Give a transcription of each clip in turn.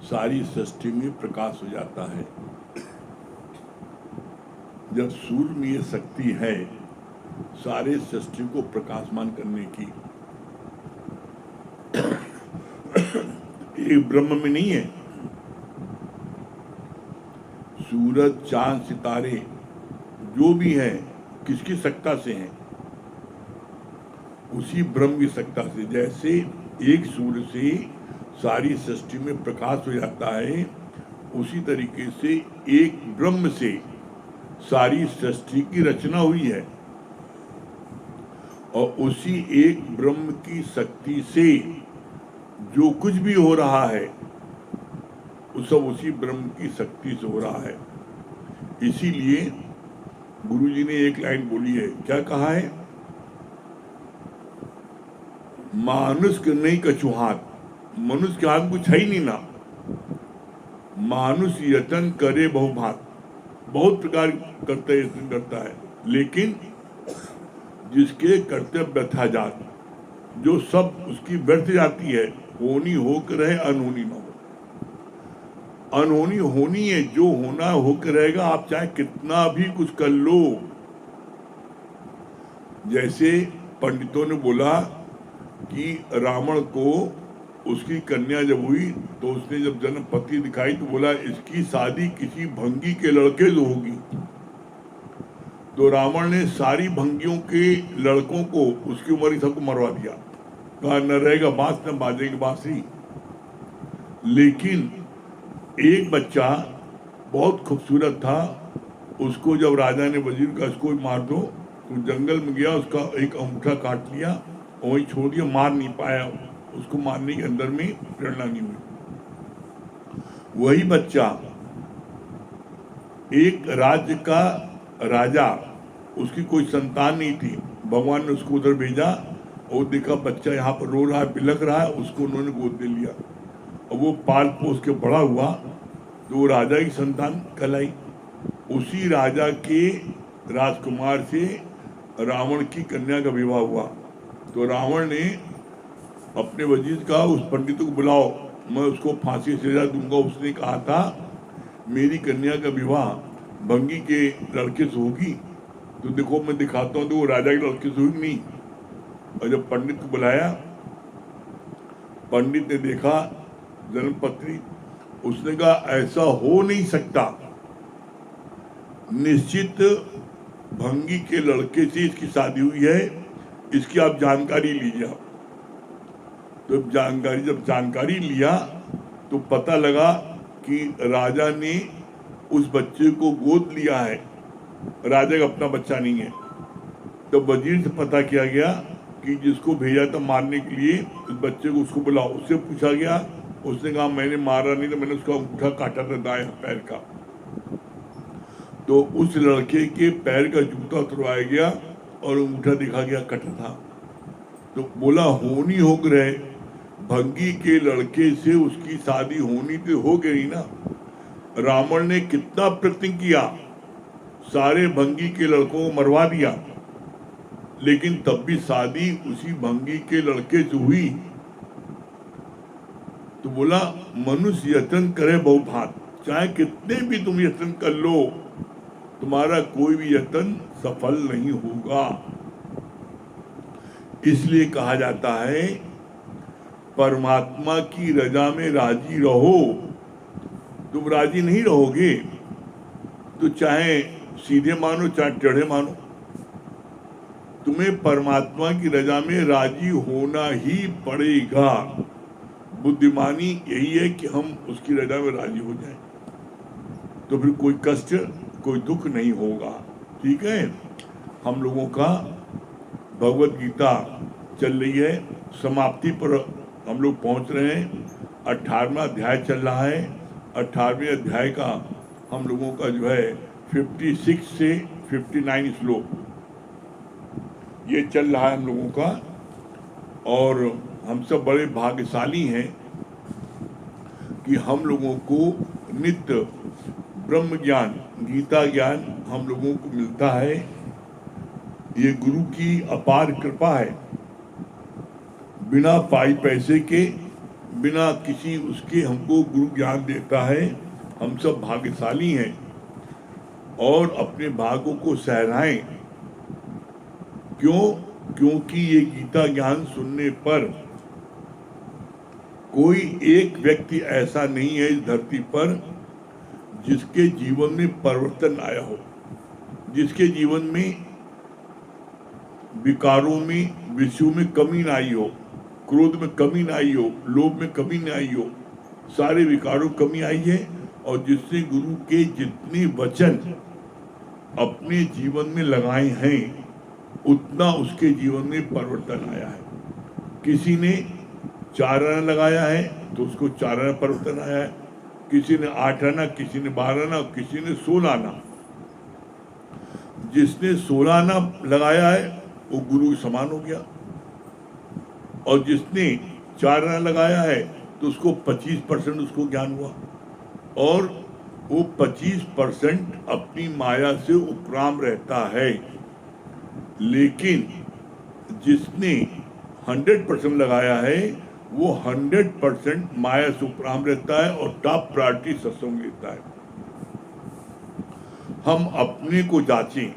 सारी सृष्टि में प्रकाश हो जाता है। जब सूर्य में ये शक्ति है सारे सृष्टि को प्रकाशमान करने की, ये ब्रह्म में नहीं है। सूरज, चांद, सितारे जो भी है किसकी सत्ता से हैं? उसी ब्रह्म की सत्ता से। जैसे एक सूर्य से सारी सृष्टि में प्रकाश हो जाता है, उसी तरीके से एक ब्रह्म से सारी सृष्टि की रचना हुई है और उसी एक ब्रह्म की शक्ति से जो कुछ भी हो रहा है वो सब उसी ब्रह्म की शक्ति से हो रहा है। इसीलिए गुरुजी ने एक लाइन बोली है, क्या कहा है? मानुष के नहीं कछु हाथ, मनुष्य के हाथ कुछ है ही नहीं ना। मानुष यतन करे बहुभात, बहुत प्रकार करता है, यत्न करता है, लेकिन जिसके कर्तव्य व्यथा जात, जो सब उसकी व्यर्थ जाती है, होनी होकर रहे अनहोनी न हो। अनहोनी होनी है, जो होना होकर रहेगा, आप चाहे कितना भी कुछ कर लो। जैसे पंडितों ने बोला कि रावण को उसकी कन्या जब हुई तो उसने जब जन्म पति दिखाई तो बोला इसकी शादी किसी भंगी के लड़के से होगी। तो रावण ने सारी भंगियों के लड़कों को उसकी उम्र सबको मरवा दिया, कहा न रहेगा बांस न बाजेगी बांसी। लेकिन एक बच्चा बहुत खूबसूरत था, उसको जब राजा ने वजीर का इसको मार दो, तो जंगल में गया, उसका एक अंगूठा काट लिया और वहीं छोड़ दिया, मार नहीं पाया, उसको मारने के अंदर में प्रेरणा नहीं हुई। वही बच्चा एक राज्य का राजा, उसकी कोई संतान नहीं थी, भगवान ने उसको उधर भेजा और देखा बच्चा यहाँ पर रो रहा है, बिलख रहा है, उसको उन्होंने गोद ले लिया और वो पाल पोस के बड़ा हुआ तो वो राजा की संतान कहलाई। उसी राजा के राजकुमार से रावण की कन्या का विवाह हुआ। तो रावण ने अपने वजीर का उस पंडित को बुलाओ, मैं उसको फांसी सजा दूंगा। उसने कहा था मेरी कन्या का विवाह भंगी के लड़के से होगी, तो देखो मैं दिखाता हूँ। तो वो राजा के लड़के से हुई नहीं। और जब पंडित को बुलाया, पंडित ने देखा जन्मपत्री, उसने कहा ऐसा हो नहीं सकता, निश्चित भंगी के लड़के से इसकी शादी हुई है, इसकी आप जानकारी लीजिए। तो जब जानकारी लिया तो पता लगा कि राजा ने उस बच्चे को गोद लिया है, राजा का अपना बच्चा नहीं है। तो वजीर से पता किया गया कि जिसको भेजा था मारने के लिए उस बच्चे को, उसको बुलाओ। उससे पूछा गया, उसने कहा मैंने मारा नहीं था, मैंने उसका अंगूठा काटा था दाएं पैर का। तो उस लड़के के पैर का जूता उतरवाया गया और अंगूठा देखा गया कटा था। तो बोला होनी हो गए, भंगी के लड़के से उसकी शादी होनी तो हो गई ना। रावण ने कितना प्रयत्न किया, सारे भंगी के लड़कों को मरवा दिया, लेकिन तब भी शादी उसी भंगी के लड़के से हुई। तो बोला मनुष्य यत्न करे बहुभात, चाहे कितने भी तुम यत्न कर लो, तुम्हारा कोई भी यत्न सफल नहीं होगा। इसलिए कहा जाता है परमात्मा की रजा में राजी रहो। तुम राजी नहीं रहोगे तो चाहे सीधे मानो चाहे टेढ़े मानो, तुम्हें परमात्मा की रजा में राजी होना ही पड़ेगा। बुद्धिमानी यही है कि हम उसकी रजा में राजी हो जाएं, तो फिर कोई कष्ट कोई दुख नहीं होगा। ठीक है, हम लोगों का भगवत गीता चल रही है, समाप्ति पर हम लोग पहुंच रहे हैं। 18वां अध्याय चल रहा है। 18वें अध्याय का हम लोगों का जो है 56 से 59 श्लोक ये चल रहा है हम लोगों का। और हम सब बड़े भाग्यशाली हैं कि हम लोगों को नित्य ब्रह्म ज्ञान, गीता ज्ञान हम लोगों को मिलता है। ये गुरु की अपार कृपा है। बिना पाई पैसे के बिना किसी उसके हमको गुरु ज्ञान देता है। हम सब भाग्यशाली हैं और अपने भाग्यों को सहराएं। क्यों? क्योंकि ये गीता ज्ञान सुनने पर कोई एक व्यक्ति ऐसा नहीं है इस धरती पर जिसके जीवन में परिवर्तन आया हो, जिसके जीवन में विकारों में, विषयों में कमी ना आई हो, क्रोध में कमी ना आई हो, लोभ में कमी ना आई हो, सारे विकारों में कमी आई है। और जिसने गुरु के जितने वचन अपने जीवन में लगाए हैं उतना उसके जीवन में परिवर्तन आया है। किसी ने 4 आना लगाया है तो उसको 4 आना परिवर्तन आया है, किसी ने 8 आना, किसी ने 12 आना, किसी ने 16 आना। जिसने 16 आना लगाया है वो गुरु के समान हो गया, और जिसने 4 आना लगाया है तो उसको 25% उसको ज्ञान हुआ, और वो 25% अपनी माया से उपराम रहता है। लेकिन जिसने 100% लगाया है वो 100% माया से उपराम रहता है और टॉप प्रायोरिटी सत्संग लेता है। हम अपने को जांचें,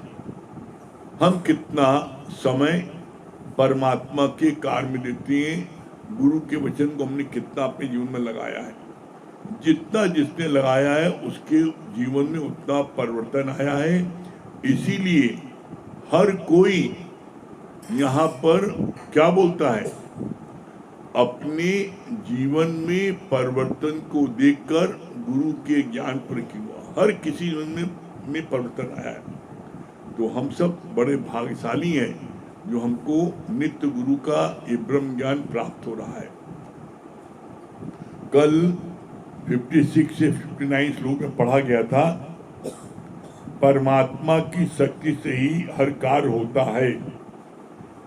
हम कितना समय परमात्मा के कार्य में देते हैं, गुरु के वचन को हमने कितना अपने जीवन में लगाया है। जितना जिसने लगाया है उसके जीवन में उतना परिवर्तन आया है। इसीलिए हर कोई यहाँ पर क्या बोलता है, अपने जीवन में परिवर्तन को देखकर गुरु के ज्ञान पर हुआ। हर किसी जीवन में परिवर्तन आया है। तो हम सब बड़े भाग्यशाली हैं जो हमको नित्य गुरु का ये ब्रह्म ज्ञान प्राप्त हो रहा है। कल 56 से 59 श्लोक में पढ़ा गया था, परमात्मा की शक्ति से ही हर कार्य होता है,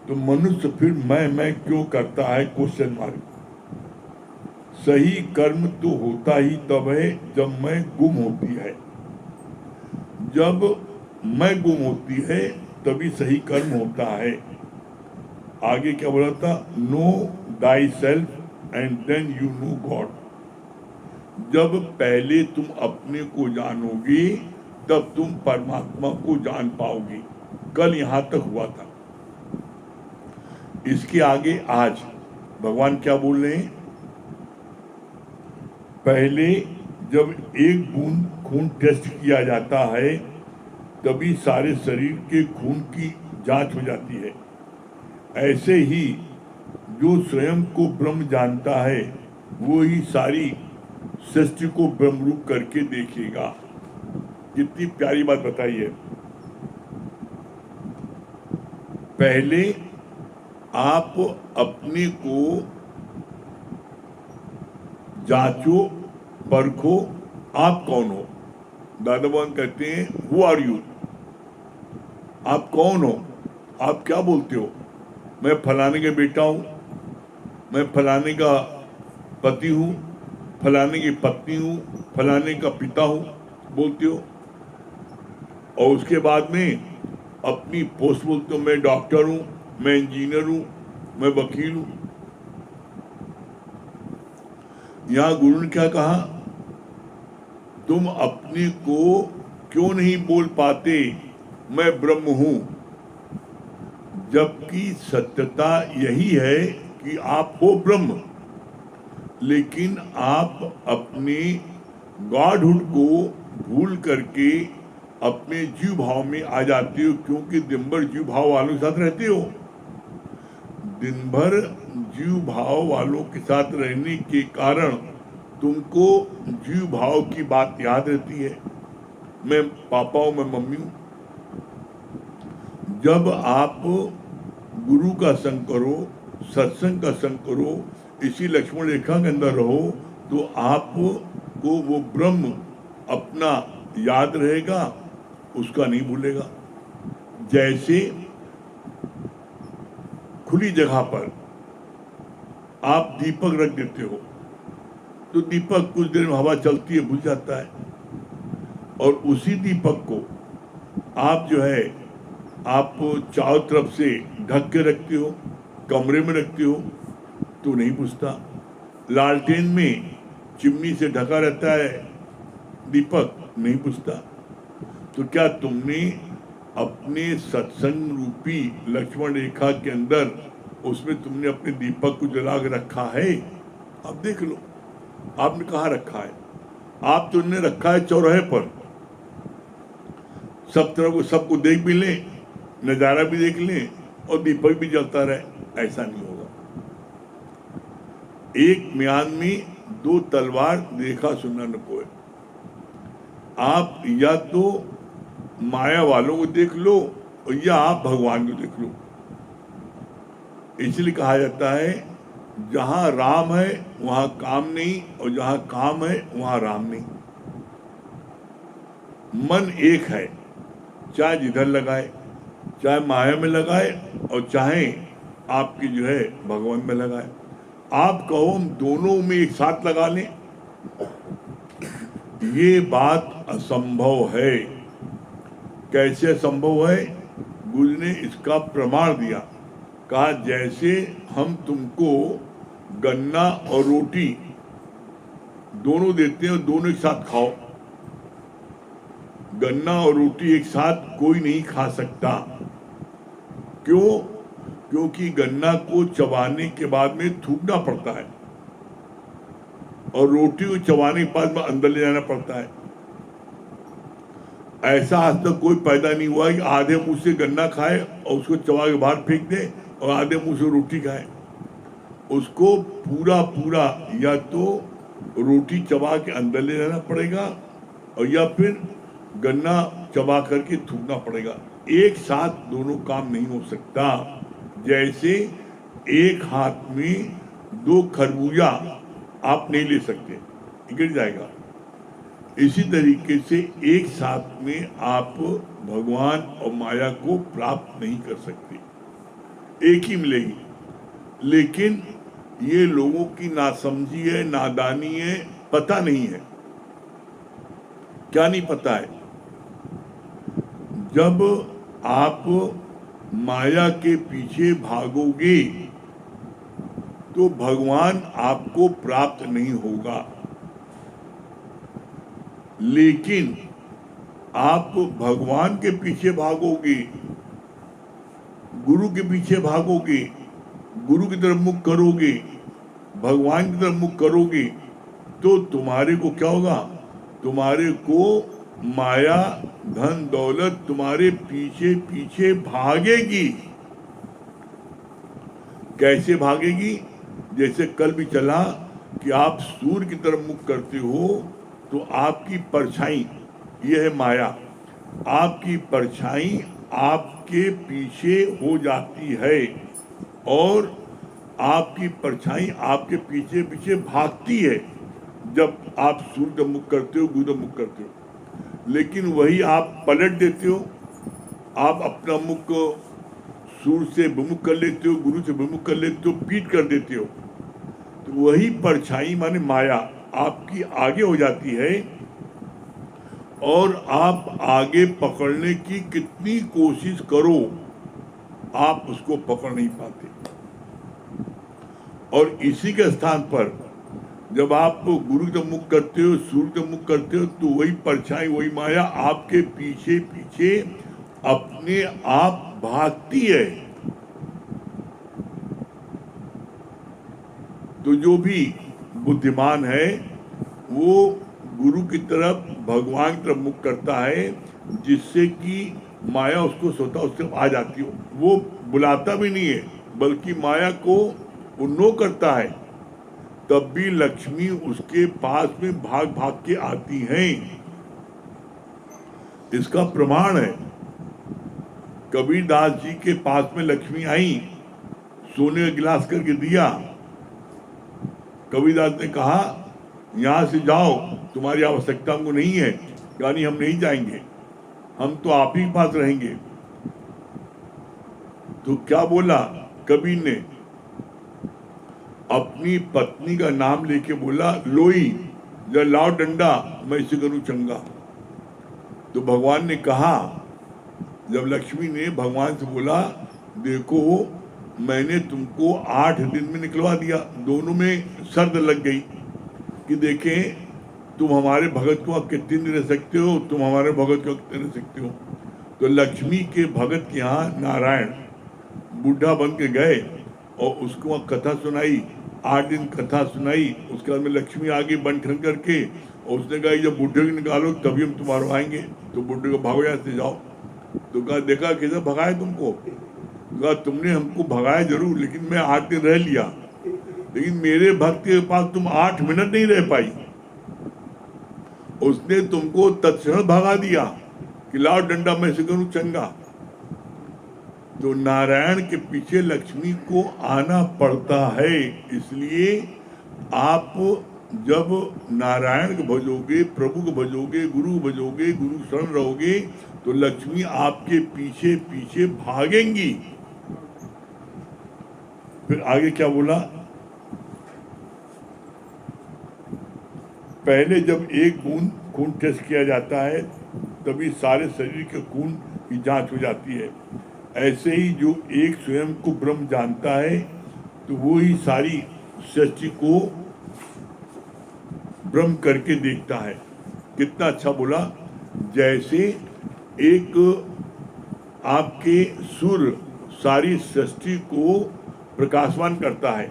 तो मनुष्य फिर मैं क्यों करता है? Question mark. सही कर्म तो होता ही तब है जब मैं गुम होती है। जब मैं गुम होती है तभी सही कर्म होता है। आगे क्या बोला था? Know thyself and then you know God. जब पहले तुम अपने को जानोगे तब तुम परमात्मा को जान पाओगे। कल यहां तक हुआ था। इसके आगे आज भगवान क्या बोल रहे हैं? पहले जब एक बूंद खून टेस्ट किया जाता है तभी सारे शरीर के खून की जांच हो जाती है। ऐसे ही जो स्वयं को ब्रह्म जानता है वो ही सारी सृष्टि को ब्रह्म रूप करके देखेगा। कितनी प्यारी बात बताई है। पहले आप अपने को जांचो, परखो, आप कौन हो। दादा भगवान कहते हैं हु आर यू, आप कौन हो, आप क्या बोलते हो? मैं फलाने का बेटा हूं, मैं फलाने का पति हूं, फलाने की पत्नी हूं, फलाने का पिता हूं, बोलते हो। और उसके बाद में अपनी पोस्ट बोलते हो, मैं डॉक्टर हूं, मैं इंजीनियर हूं, मैं वकील हूं। यहां गुरु ने क्या कहा? तुम अपने को क्यों नहीं बोल पाते मैं ब्रह्म हूं, जबकि सत्यता यही है कि आप हो ब्रह्म। लेकिन आप अपने गॉडहुड को भूल करके अपने जीव भाव में आ जाते हो, क्योंकि दिन भर जीव भाव वालों के साथ रहते हो। दिन भर जीव भाव वालों के साथ रहने के कारण तुमको जीव भाव की बात याद रहती है। मैं पापा हूं, मैं मम्मी हूं। जब आप गुरु का संग करो, सत्संग का संग करो, इसी लक्ष्मण रेखा के अंदर रहो, तो आपको वो ब्रह्म अपना याद रहेगा, उसका नहीं भूलेगा। जैसे खुली जगह पर आप दीपक रख देते हो तो दीपक कुछ देर में हवा चलती है, बुझ जाता है। और उसी दीपक को आप जो है आप चारों तरफ से ढक के रखते हो, कमरे में रखते हो, तो नहीं बुझता। लालटेन में चिमनी से ढका रहता है दीपक, नहीं बुझता। तो क्या तुमने अपने सत्संग रूपी लक्ष्मण रेखा के अंदर उसमें तुमने अपने दीपक को जला के रखा है? आप देख लो, आपने कहाँ रखा है? आप तुमने रखा है चौराहे पर, सब तरह को सबको देख भी लें, नज़ारा भी देख लें और दीपक भी जलता रहे। ऐसा नहीं होगा। एक म्यान में दो तलवार देखा सुनना न कोई। आप या तो माया वालों को देख लो या आप भगवान को देख लो। इसलिए कहा जाता है जहां राम है वहां काम नहीं, और जहां काम है वहां राम नहीं। मन एक है, चाहे जिधर लगाए, चाहे माया में लगाए और चाहे आपकी जो है भगवान में लगाए। आप कहो हम दोनों में एक साथ लगा लें, ये बात असंभव है। कैसे असंभव है? गुरु ने इसका प्रमाण दिया। कहा जैसे हम तुमको गन्ना और रोटी दोनों देते हैं और दोनों एक साथ खाओ। गन्ना और रोटी एक साथ कोई नहीं खा सकता। क्यों? क्योंकि गन्ना को चबाने के बाद में थूकना पड़ता है और रोटी को चबाने के बाद में अंदर ले जाना पड़ता है। ऐसा आज तक कोई पैदा नहीं हुआ कि आधे मुंह से गन्ना खाए और उसको चबा के बाहर फेंक दे और आधे मुंह से रोटी खाए। उसको पूरा पूरा या तो रोटी चबा के अंदर ले जाना पड़ेगा और या फिर गन्ना चबा करके थूकना पड़ेगा। एक साथ दोनों काम नहीं हो सकता। जैसे एक हाथ में दो खरबूजा आप नहीं ले सकते, गिर जाएगा। इसी तरीके से एक साथ में आप भगवान और माया को प्राप्त नहीं कर सकते। एक ही मिलेगी। लेकिन ये लोगों की नासमझी है, नादानी है, पता नहीं है। क्या नहीं पता है? जब आप माया के पीछे भागोगे तो भगवान आपको प्राप्त नहीं होगा। लेकिन आप भगवान के पीछे भागोगे, गुरु के पीछे भागोगे, गुरु की तरफ मुख करोगे, भगवान की तरफ मुख करोगे, तो तुम्हारे को क्या होगा? तुम्हारे को माया धन दौलत तुम्हारे पीछे पीछे भागेगी। कैसे भागेगी? जैसे कल भी चला कि आप सूर्य की तरफ मुख करते हो तो आपकी परछाई, यह है माया, आपकी परछाई आपके पीछे हो जाती है और आपकी परछाई आपके पीछे पीछे भागती है जब आप सूर्य का मुख करते हो, गुरु का मुख करते हो। लेकिन वही आप पलट देते हो, आप अपना मुख सूर्य से विमुख कर लेते हो, गुरु से विमुख कर लेते हो, पीठ कर देते हो, तो वही परछाई माने माया आपकी आगे हो जाती है और आप आगे पकड़ने की कितनी कोशिश करो आप उसको पकड़ नहीं पाते। और इसी के स्थान पर जब आप गुरु का मुख करते हो, सूर्य का मुख करते हो, तो वही परछाई, वही माया आपके पीछे पीछे अपने आप भागती है। तो जो भी बुद्धिमान है वो गुरु की तरफ, भगवान की तरफ मुख करता है, जिससे कि माया उसको स्वतः उससे आ जाती हो। वो बुलाता भी नहीं है, बल्कि माया को वो नो करता है, तब भी लक्ष्मी उसके पास में भाग भाग के आती हैं। इसका प्रमाण है, कबीरदास जी के पास में लक्ष्मी आई, सोने का गिलास करके दिया। कबीरदास ने कहा यहाँ से जाओ, तुम्हारी आवश्यकता हमको नहीं है। यानी हम नहीं जाएंगे, हम तो आप ही के पास रहेंगे। तो क्या बोला कबीर ने? अपनी पत्नी का नाम लेके बोला, लोई जब लाओ डंडा, मैं इसे करूं चंगा। तो भगवान ने कहा, जब लक्ष्मी ने भगवान से बोला, देखो मैंने तुमको 8 दिन में निकलवा दिया। दोनों में शर्त लग गई कि देखें तुम हमारे भगत को कितने दिन रह सकते हो, तुम हमारे भगत को कितने रह सकते हो। तो लक्ष्मी के भगत के यहाँ नारायण बूढ़ा बन के गए और उसको वहाँ कथा सुनाई, 8 दिन कथा सुनाई। उसके बाद में लक्ष्मी आगे बन ठन करके, और उसने कहा जब बूढ़े को निकालो तभी हम तुम्हारे आएंगे। तो बूढ़े को भागो यहाँ से जाओ। तो कहा देखा कैसे भगाए तुमको। कहा तुमने हमको भगाया जरूर, लेकिन मैं 8 दिन रह लिया, लेकिन मेरे भक्त के पास तुम 8 मिनट नहीं रह पाई। उसने तुमको तत्क्षण भगा दिया कि लाओ डंडा मैं से करूं चंगा। तो नारायण के पीछे लक्ष्मी को आना पड़ता है। इसलिए आप जब नारायण को भजोगे, प्रभु को भजोगे, गुरु को भजोगे, गुरु शरण रहोगे, तो लक्ष्मी आपके पीछे पीछे भागेंगी। फिर आगे क्या बोला, पहले जब एक बूंद खून टेस्ट किया जाता है तभी सारे शरीर के खून की जांच हो जाती है। ऐसे ही जो एक स्वयं को ब्रह्म जानता है तो वो ही सारी सृष्टि को ब्रह्म करके देखता है। कितना अच्छा बोला, जैसे एक आपके सूर्य सारी सृष्टि को प्रकाशवान करता है,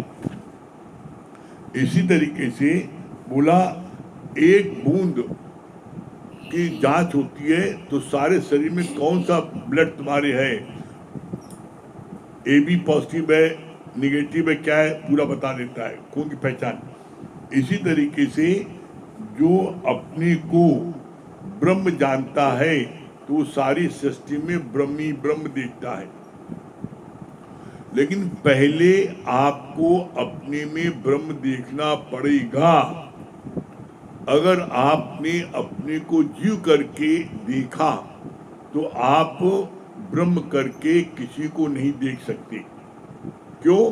इसी तरीके से बोला एक बूंद की जांच होती है तो सारे शरीर में कौन सा ब्लड तुम्हारे है, AB पॉजिटिव है, निगेटिव है, क्या है, पूरा बता देता है, खून की पहचान। इसी तरीके से जो अपने को ब्रह्म जानता है तो सारी सृष्टि में ब्रह्मी ब्रह्म देखता है। लेकिन पहले आपको अपने में ब्रह्म देखना पड़ेगा। अगर आपने अपने को जीव करके देखा तो आप ब्रह्म करके किसी को नहीं देख सकते। क्यों?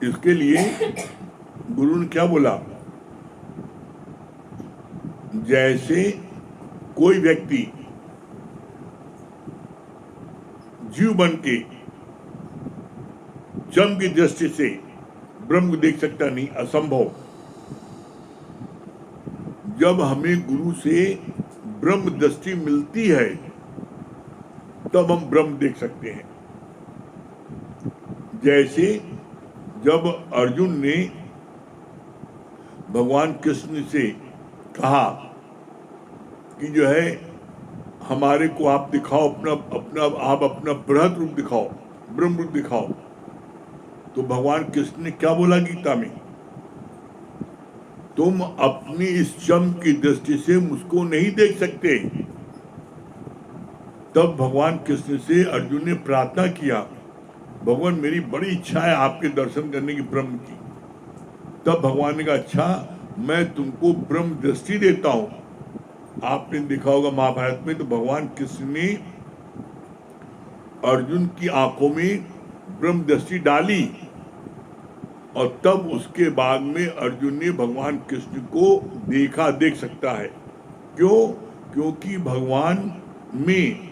इसके लिए गुरु ने क्या बोला, जैसे कोई व्यक्ति जीव बन के जम की दृष्टि से ब्रह्म को देख सकता नहीं, असंभव। जब हमें गुरु से ब्रह्म दृष्टि मिलती है तब हम ब्रह्म देख सकते हैं। जैसे जब अर्जुन ने भगवान कृष्ण से कहा कि जो है हमारे को आप दिखाओ, आप अपना बृहद रूप दिखाओ, ब्रह्म रूप दिखाओ, तो भगवान कृष्ण ने क्या बोला गीता में, तुम अपनी इस चम की दृष्टि से मुझको नहीं देख सकते। तब भगवान कृष्ण से अर्जुन ने प्रार्थना किया, भगवान मेरी बड़ी इच्छा है आपके दर्शन करने की ब्रह्म की। तब भगवान ने कहा अच्छा मैं तुमको ब्रह्म दृष्टि देता हूं। आपने देखा होगा महाभारत में, तो भगवान कृष्ण ने अर्जुन की आंखों में ब्रह्म दृष्टि डाली और तब उसके बाद में अर्जुन ने भगवान कृष्ण को देखा, देख सकता है। क्यों? क्योंकि भगवान में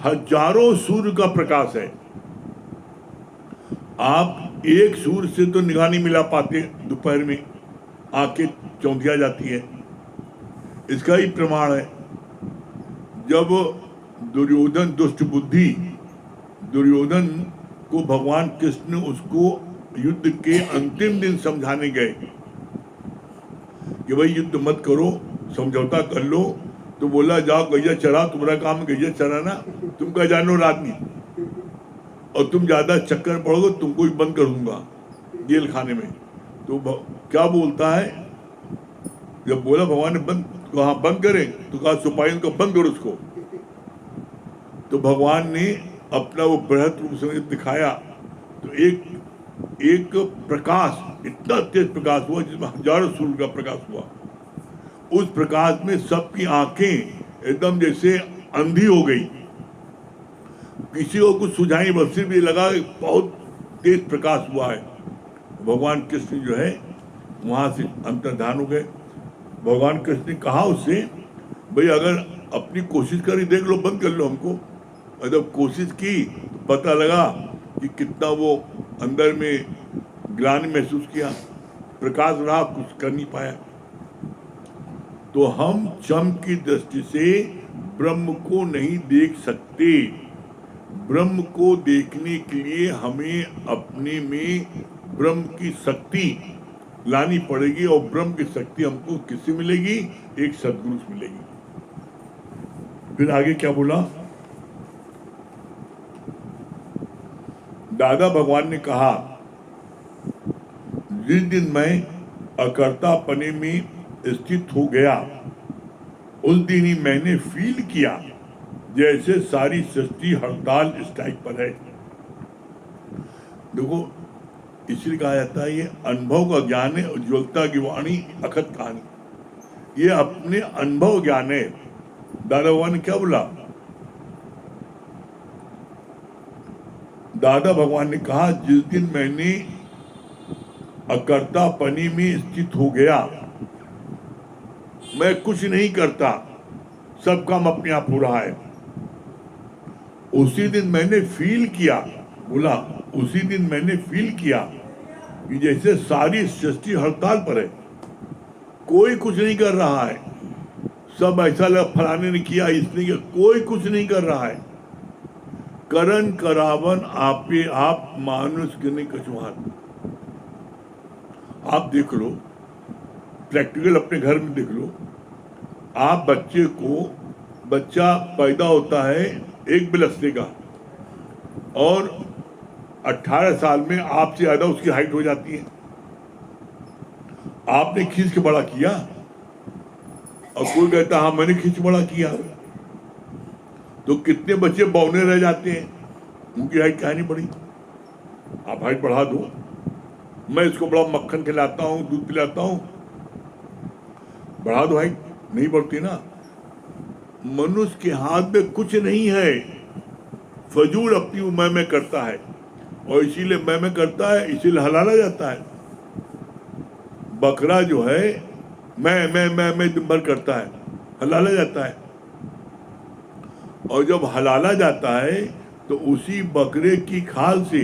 हजारों सूर्य का प्रकाश है। आप एक सूर्य से तो निगाह नहीं मिला पाते, दोपहर में आंखें चौंधिया जाती है। इसका ही प्रमाण है जब दुर्योधन दुष्ट बुद्धि दुर्योधन को भगवान कृष्ण उसको युद्ध के अंतिम दिन समझाने गए कि भाई युद्ध मत करो, समझौता कर लो, तो बोला जाओ गैया चरा, तुम्हारा काम गैया चराना, तुम क्या जानो आदमी, और तुम ज्यादा चक्कर पड़ोगे तुमको ही बंद कर दूंगा जेल खाने में। तो क्या बोलता है, जब बोला भगवान ने बंद, कहा बंद करें, तो कहा सिपाही को बंद करो उसको। तो भगवान ने अपना वो बृहद रूप से दिखाया, तो एक प्रकाश, इतना तेज प्रकाश हुआ जिसमें हजारों सूर्य का प्रकाश हुआ। उस प्रकाश में सबकी आंखें एकदम जैसे अंधी हो गई, किसी को कुछ सुझाई बस भी लगा, बहुत तेज प्रकाश हुआ है। भगवान कृष्ण जो है वहां से अंतर्धान हो गए। भगवान कृष्ण ने कहा उससे, भाई अगर अपनी कोशिश करी, देख लो, बंद कर लो हमको। और जब कोशिश की तो पता लगा कि कितना वो अंदर में ग्लानि महसूस किया, प्रकाश रहा, कुछ कर नहीं पाया। तो हम चम की दृष्टि से ब्रह्म को नहीं देख सकते। ब्रह्म को देखने के लिए हमें अपने में ब्रह्म की शक्ति लानी पड़ेगी, और ब्रह्म की शक्ति हमको किससे मिलेगी? एक सद्गुरु से मिलेगी। फिर आगे क्या बोला? दादा भगवान ने कहा, जिस दिन मैं अकर्तापने में स्थित हो गया, उस दिन ही मैंने फील किया जैसे सारी सृष्टि हड़ताल स्ट्राइक पर है। देखो, इसलिए कहा जाता है ये अनुभव का ज्ञान है, उज्ज्वलता की वाणी अखत कहानी। ये अपने अनुभव ज्ञान है। दादा भगवान ने क्या बोला? दादा भगवान ने कहा, जिस दिन मैंने अकर्तापनी में स्थित हो गया, मैं कुछ नहीं करता, सब काम अपने आप हो रहा है, उसी दिन मैंने फील किया, बोला उसी दिन मैंने फील किया कि जैसे सारी सृष्टि हड़ताल पर है, कोई कुछ नहीं कर रहा है। सब ऐसा लगा फलाने ने किया, इसने किया, कोई कुछ नहीं कर रहा है। करन करावन आपे आप मानुष गिने कछुआन। आप देख लो, प्रैक्टिकल अपने घर में देख लो। आप बच्चा पैदा होता है एक बिलस्ते का, और 18 साल में आपसे ज्यादा उसकी हाइट हो जाती है। आपने खींच के बड़ा किया, और कोई कहता हाँ मैंने खींच बड़ा किया, तो कितने बच्चे बौने रह जाते हैं, उनकी हाइट क्या नहीं बढ़ी। आप हाइट बढ़ा दो, मैं इसको बड़ा मक्खन खिलाता हूँ, दूध पिलाता हूँ, बढ़ा दो, हाइट नहीं बढ़ती ना। मनुष्य के हाथ में कुछ नहीं है, फजूल अपनी मैं करता है, और इसीलिए मैं करता है, इसीलिए हलाला जाता है। बकरा जो है मैं दिन भर करता है, हलाला जाता है। और जब हलाला जाता है तो उसी बकरे की खाल से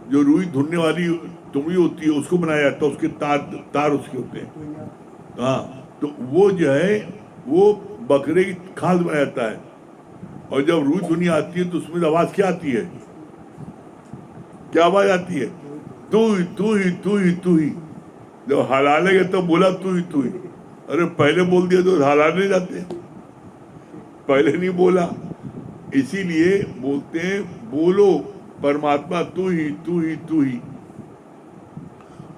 जो रुई धुलने वाली तुमड़ी होती है उसको बनाया जाता है, उसके तार उसके होते हैं। हाँ, तो वो जो है वो बकरे की खाल बनाया जाता है। और जब रुई धुनी आती है तो उसमें आवाज क्या आती है? क्या आवाज आती है? तू ही तू ही तू ही तू ही। जब हलालेगे तो बोला तू ही तू ही। अरे पहले बोल दिया तो हलाने जाते, पहले नहीं बोला। इसीलिए बोलते हैं, बोलो परमात्मा तू ही तू ही तू ही।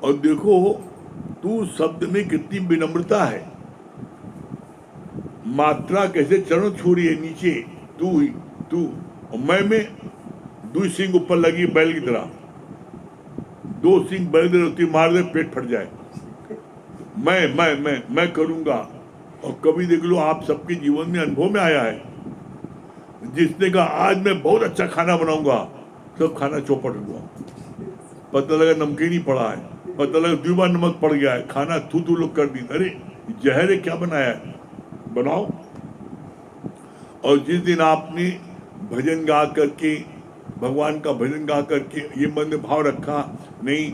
और देखो तू शब्द में कितनी विनम्रता है, मात्रा कैसे चरण छोड़ी है नीचे, तू ही तू। और मैं में दो सिंह ऊपर लगी बैल की तरह, दो सिंह बैल की तरह मार दे पेट फट जाए। मैं करूंगा। और कभी देख लो आप सबके जीवन में अनुभव में आया है, जिसने कहा आज मैं बहुत अच्छा खाना बनाऊंगा, सब खाना चौपट हुआ, पता लगा नमकीन ही पड़ा है, पता लगा 2 बार नमक पड़ गया है, खाना थू लोग कर दी। अरे जहर है, क्या बनाया है, बनाओ। और जिस दिन आपने भजन गा करके, भगवान का भजन गा करके ये मन में भाव रखा, नहीं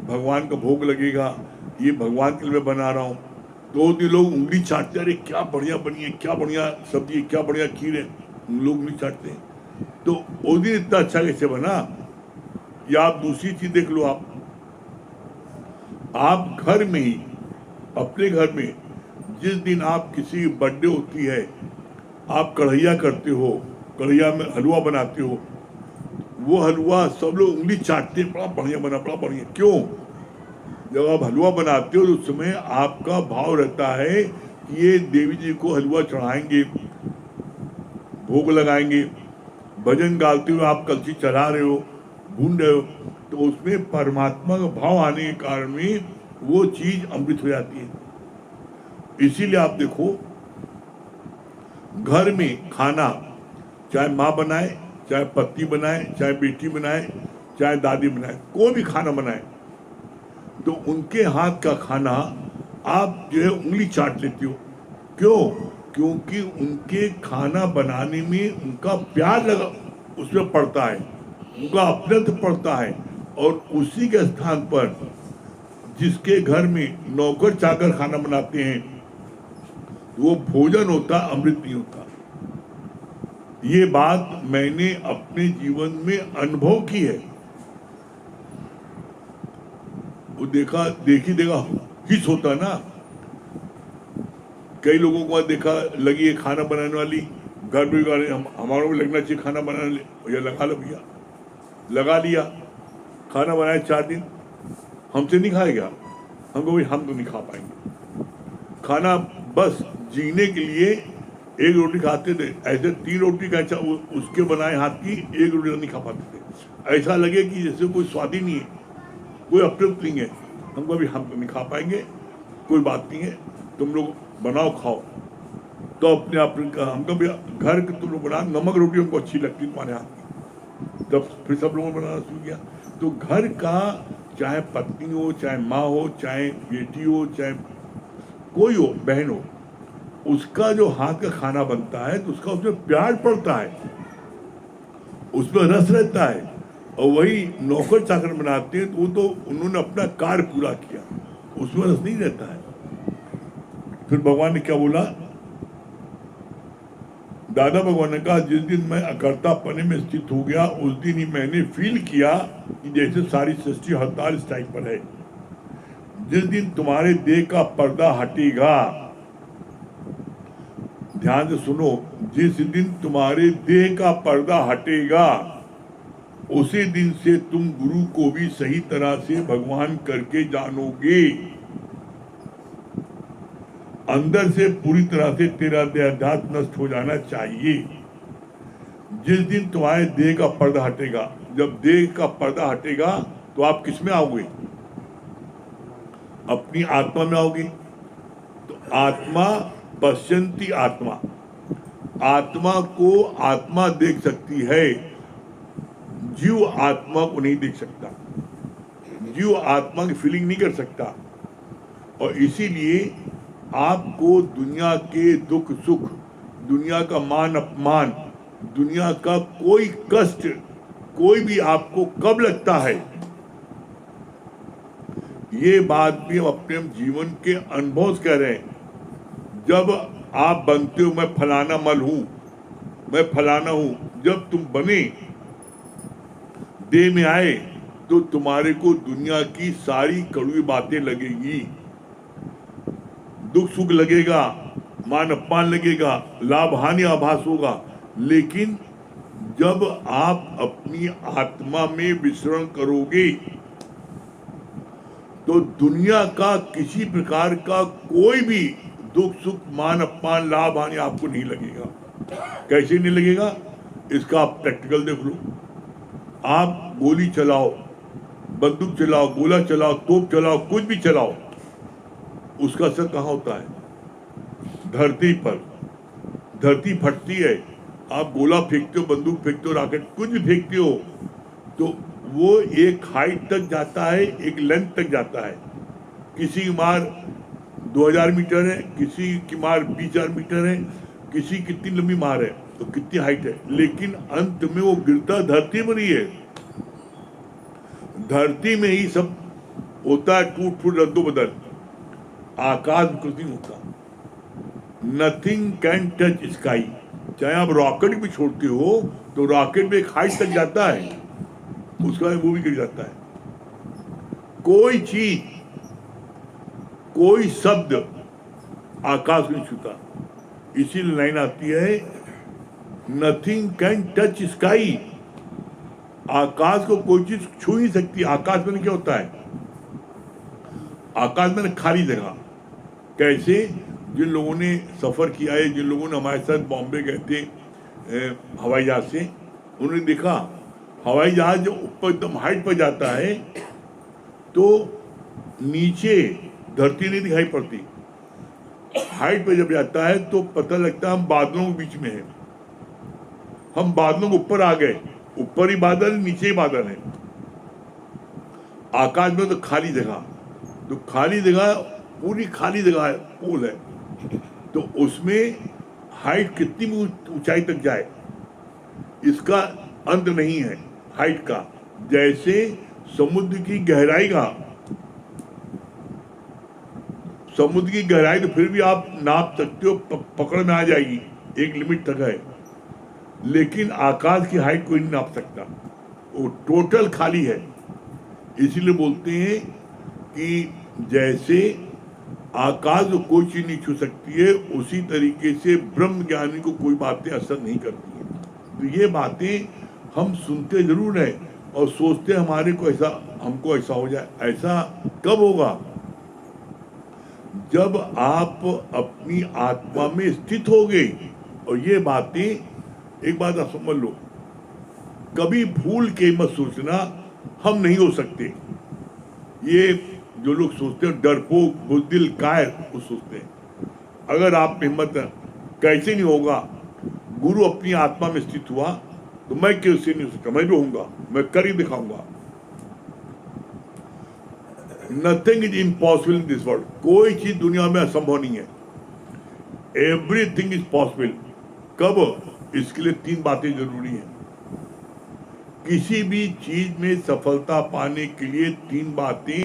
भगवान का भोग लगेगा, ये भगवान के लिए मैं बना रहा हूँ, तो लोग उंगली चाटते, अरे क्या बढ़िया बनी है, क्या बढ़िया सब्जी है, क्या बढ़िया खीर है, लोग उंगली चाटते हैं। तो उस दिन इतना अच्छा कैसे बना? या आप दूसरी चीज देख लो, आप घर में ही, अपने घर में जिस दिन आप किसी बर्थडे होती है, आप कढ़ैया करते हो, कढ़ैया में हलवा बनाते हो, वो हलवा सब लोग उंगली चाटते हैं, बड़ा बढ़िया बना, बड़ा बढ़िया। क्यों? जब आप हलवा बनाते हो तो उस समय आपका भाव रहता है कि ये देवी जी को हलवा चढ़ाएंगे, भोग लगाएंगे। भजन गाते हुए आप कलसी चढ़ा रहे हो, भून रहे हो, तो उसमें परमात्मा का भाव आने के कारण में वो चीज अमृत हो जाती है। इसीलिए आप देखो, घर में खाना चाहे माँ बनाए, चाहे पत्नी बनाए, चाहे बेटी बनाए, चाहे दादी बनाए, कोई भी खाना बनाए, तो उनके हाथ का खाना आप जो है उंगली चाट लेते हो। क्यों? क्योंकि उनके खाना बनाने में उनका प्यार लगा उसमें पड़ता है, उनका अपनत्व पड़ता है। और उसी के स्थान पर जिसके घर में नौकर चाकर खाना बनाते हैं, वो भोजन होता, अमृत नहीं होता। ये बात मैंने अपने जीवन में अनुभव की है। वो देखा हिस होता ना। कई लोगों को देखा लगी है खाना बनाने वाली, घर में हमारों को लगना चाहिए खाना बनाने, भैया लगा लो, भैया लगा लिया, खाना बनाया 4 दिन, हमसे नहीं खाएगा। हमको भाई हम तो नहीं खा पाएंगे खाना। बस जीने के लिए 1 रोटी खाते थे, ऐसे 3 रोटी का अच्छा उसके बनाए हाथ की 1 रोटी नहीं खा पाते थे। ऐसा लगे कि जैसे कोई स्वाद ही नहीं है, कोई अपने नहीं है। हमको अभी हम तो नहीं खा पाएंगे, कोई बात नहीं है, तुम लोग बनाओ खाओ। तो अपने आप हमको भी घर के तुम लोग बना, नमक रोटी हमको अच्छी लगती तुम्हारे हाथ की। तब फिर सब लोगों ने बनाना शुरू किया। तो घर का चाहे पत्नी हो, चाहे माँ हो, चाहे बेटी हो, चाहे कोई हो, बहन हो, उसका जो हाथ का खाना बनता है तो उसका उसमें प्यार पड़ता है, उसमें रस रहता है। और वही नौकर चाकर बनाते हैं तो वो तो उन्होंने अपना कार्य पूरा किया, उसमें रस नहीं रहता है। फिर भगवान ने क्या बोला? दादा भगवान ने कहा, जिस दिन मैं अकर्तापने में स्थित हो गया उस दिन ही मैंने फील किया कि जैसे सारी सृष्टि हड़ताल स्ट्राइक पर है। जिस दिन तुम्हारे देह का पर्दा हटेगा, ध्यान से सुनो, जिस दिन तुम्हारे देह का पर्दा हटेगा उसी दिन से तुम गुरु को भी सही तरह से भगवान करके जानोगे। अंदर से पूरी तरह से तेरा देहाध्यात्म नष्ट हो जाना चाहिए। जिस दिन तुम्हारे देह का पर्दा हटेगा, जब देह का पर्दा हटेगा तो आप किस में आओगे? अपनी आत्मा में आओगे। तो आत्मा पश्यंती आत्मा, आत्मा को आत्मा देख सकती है, जीव आत्मा को नहीं देख सकता, जीव आत्मा की फीलिंग नहीं कर सकता। और इसीलिए आपको दुनिया के दुख सुख, दुनिया का मान अपमान, दुनिया का कोई कष्ट, कोई भी आपको कब लगता है, ये बात भी हम अपने जीवन के अनुभव से कह रहे हैं। जब आप बनते हो, मैं फलाना मल हूं, मैं फलाना हूं, जब तुम बने, देह में आए, तो तुम्हारे को दुनिया की सारी कड़वी बातें लगेगी, दुख सुख लगेगा, मान अपमान लगेगा, लाभ हानि आभास होगा। लेकिन जब आप अपनी आत्मा में विचरण करोगे तो दुनिया का किसी प्रकार का कोई भी दुख सुख मान अपमान लाभ हानि आपको नहीं लगेगा। कैसे नहीं लगेगा? इसका आप प्रैक्टिकल देख लो। आप गोली चलाओ, बंदूक चलाओ, गोला चलाओ, तोप चलाओ, कुछ भी चलाओ, उसका असर कहाँ होता है? धरती पर। धरती फटती है, आप गोला फेंकते हो, बंदूक फेंकते हो, रॉकेट कुछ भी फेंकते हो, तो वो एक हाइट तक जाता है, एक लेंथ तक जाता है। किसी की मार 2000 मीटर है, किसी की मार 20,000 मीटर है, किसी कितनी लंबी मार है, तो कितनी हाइट है, लेकिन अंत में वो गिरता धरती पर ही है। धरती में ही सब होता है, टूट फूट रद्दो बदल। आकाश में कुछ नहीं होता। Nothing can touch sky. चाहे आप रॉकेट भी छोड़ते हो तो रॉकेट में एक हाइट तक जाता है, उसके बाद वो भी गिर जाता है। कोई चीज, कोई शब्द आकाश में छूता। इसीलिए लाइन आती है, नथिंग कैन टच स्काई। आकाश को कोई चीज छू नहीं सकती। आकाश में क्या होता है? आकाश में खाली जगह। कैसे? जिन लोगों ने सफ़र किया है, जिन लोगों ने हमारे साथ बॉम्बे गए थे हवाई जहाज से, उन्होंने देखा हवाई जहाज जब ऊपर एकदम हाइट पर जाता है तो नीचे धरती नहीं दिखाई पड़ती। हाइट पर जब जाता है तो पता लगता है हम बादलों के बीच में हैं, हम बादलों के ऊपर आ गए। ऊपर ही बादल, नीचे ही बादल है। आकाश में तो खाली जगह। तो खाली जगह पूरी खाली जगह है, पोल है, तो उसमें हाइट कितनी भी ऊंचाई तक जाए इसका अंत नहीं है हाइट का। जैसे समुद्र की गहराई तो फिर भी आप नाप सकते हो, पकड़ में आ जाएगी, एक लिमिट तक है, लेकिन आकाश की हाइट कोई नहीं नाप सकता, वो टोटल खाली है। इसीलिए बोलते हैं कि जैसे आकाश को कोई चीज नहीं छू सकती है, उसी तरीके से ब्रह्म ज्ञानी को कोई बातें असर नहीं करती है। तो ये बातें हम सुनते जरूर हैं और सोचते हमारे को ऐसा, हमको ऐसा हो जाए। ऐसा कब होगा? जब आप अपनी आत्मा में स्थित होगे। और ये बातें, एक बात आप समझ लो, कभी भूल के मत सोचना हम नहीं हो सकते। ये जो लोग सोचते हैं डरपोक, बुद्धिल, कायर, वो सोचते हैं। अगर आप में हिम्मत है, कैसे नहीं होगा? गुरु अपनी आत्मा में स्थित हुआ तो मैं कैसे नहीं हो सकता? मैं भी होऊंगा, मैं कर ही दिखाऊंगा। Nothing is impossible in this world. कोई चीज दुनिया में असंभव नहीं है। Everything is possible. कब? इसके लिए 3 बातें जरूरी हैं। किसी भी चीज में सफलता पाने के लिए 3 बातें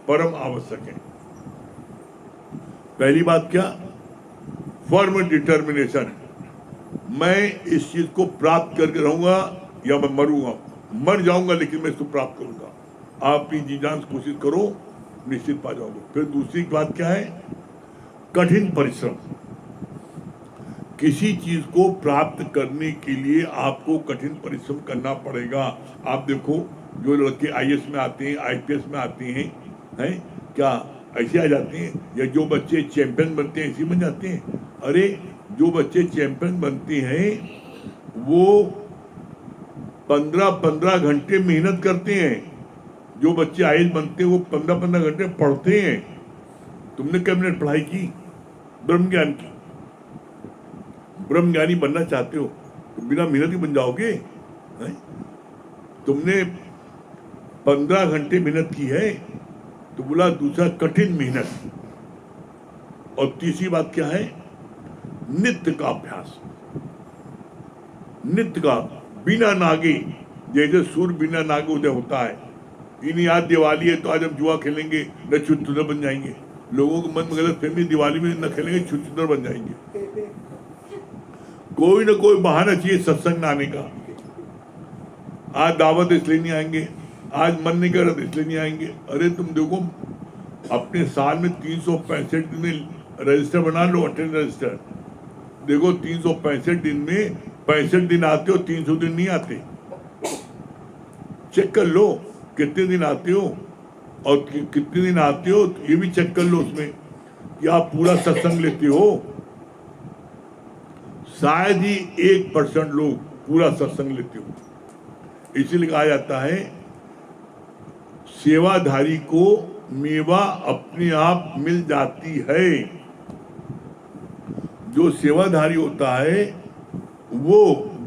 परम आवश्यक हैं। पहली बात क्या? Firm determination. मैं इस चीज को प्राप्त करके रहूंगा या मैं मरूंगा, मर जाऊंगा लेकिन मैं इसको प्राप्त करूंगा। आप अपनी जी जान से कोशिश करो, निश्चित पा जाओगे। फिर दूसरी बात क्या है? कठिन परिश्रम। किसी चीज को प्राप्त करने के लिए आपको कठिन परिश्रम करना पड़ेगा। आप देखो, जो लड़के आईएएस में आते हैं, आईपीएस में आते हैं क्या ऐसे आ जाते हैं? या जो बच्चे चैंपियन बनते हैं ऐसे बन जाते हैं? अरे जो बच्चे चैंपियन बनते हैं वो 15-15 घंटे मेहनत करते हैं। जो बच्चे आईएएस बनते हैं वो 15-15 घंटे पढ़ते हैं। तुमने कितने मिनट पढ़ाई की ब्रह्म ज्ञान की? ब्रह्म ज्ञानी बनना चाहते हो तो बिना मेहनत ही बन जाओगे? तुमने 15 घंटे मेहनत की है तो बोला दूसरा कठिन मेहनत। और तीसरी बात क्या है? नित्य का अभ्यास। नित्य का, बिना नागे, जैसे सूर्य बिना नागे उदय होता है। इन आज दिवाली है तो आज हम जुआ खेलेंगे, न छुच्छुदर बन जाएंगे। लोगों के मन में गलत फहमी, दिवाली में न खेलेंगे छुच्छुदर बन जाएंगे। कोई ना कोई बहाना चाहिए सत्संग में आने का। आज दावत इसलिए नहीं आएंगे, आज मन नहीं कर रहा इसलिए नहीं आएंगे। अरे तुम देखो, अपने साल में 365 दिन में रजिस्टर बना लो, अटेंड रजिस्टर। देखो 365 दिन में 65 दिन आते हो, 300 दिन नहीं आते। चेक कर लो कितने दिन आते हो और कितने दिन आते हो, ये भी चेक कर लो उसमें कि आप पूरा सत्संग लेते हो। शायद ही 1% लोग पूरा सत्संग लेते हो। इसीलिए कहा जाता है सेवाधारी को मेवा अपने आप मिल जाती है। जो सेवाधारी होता है वो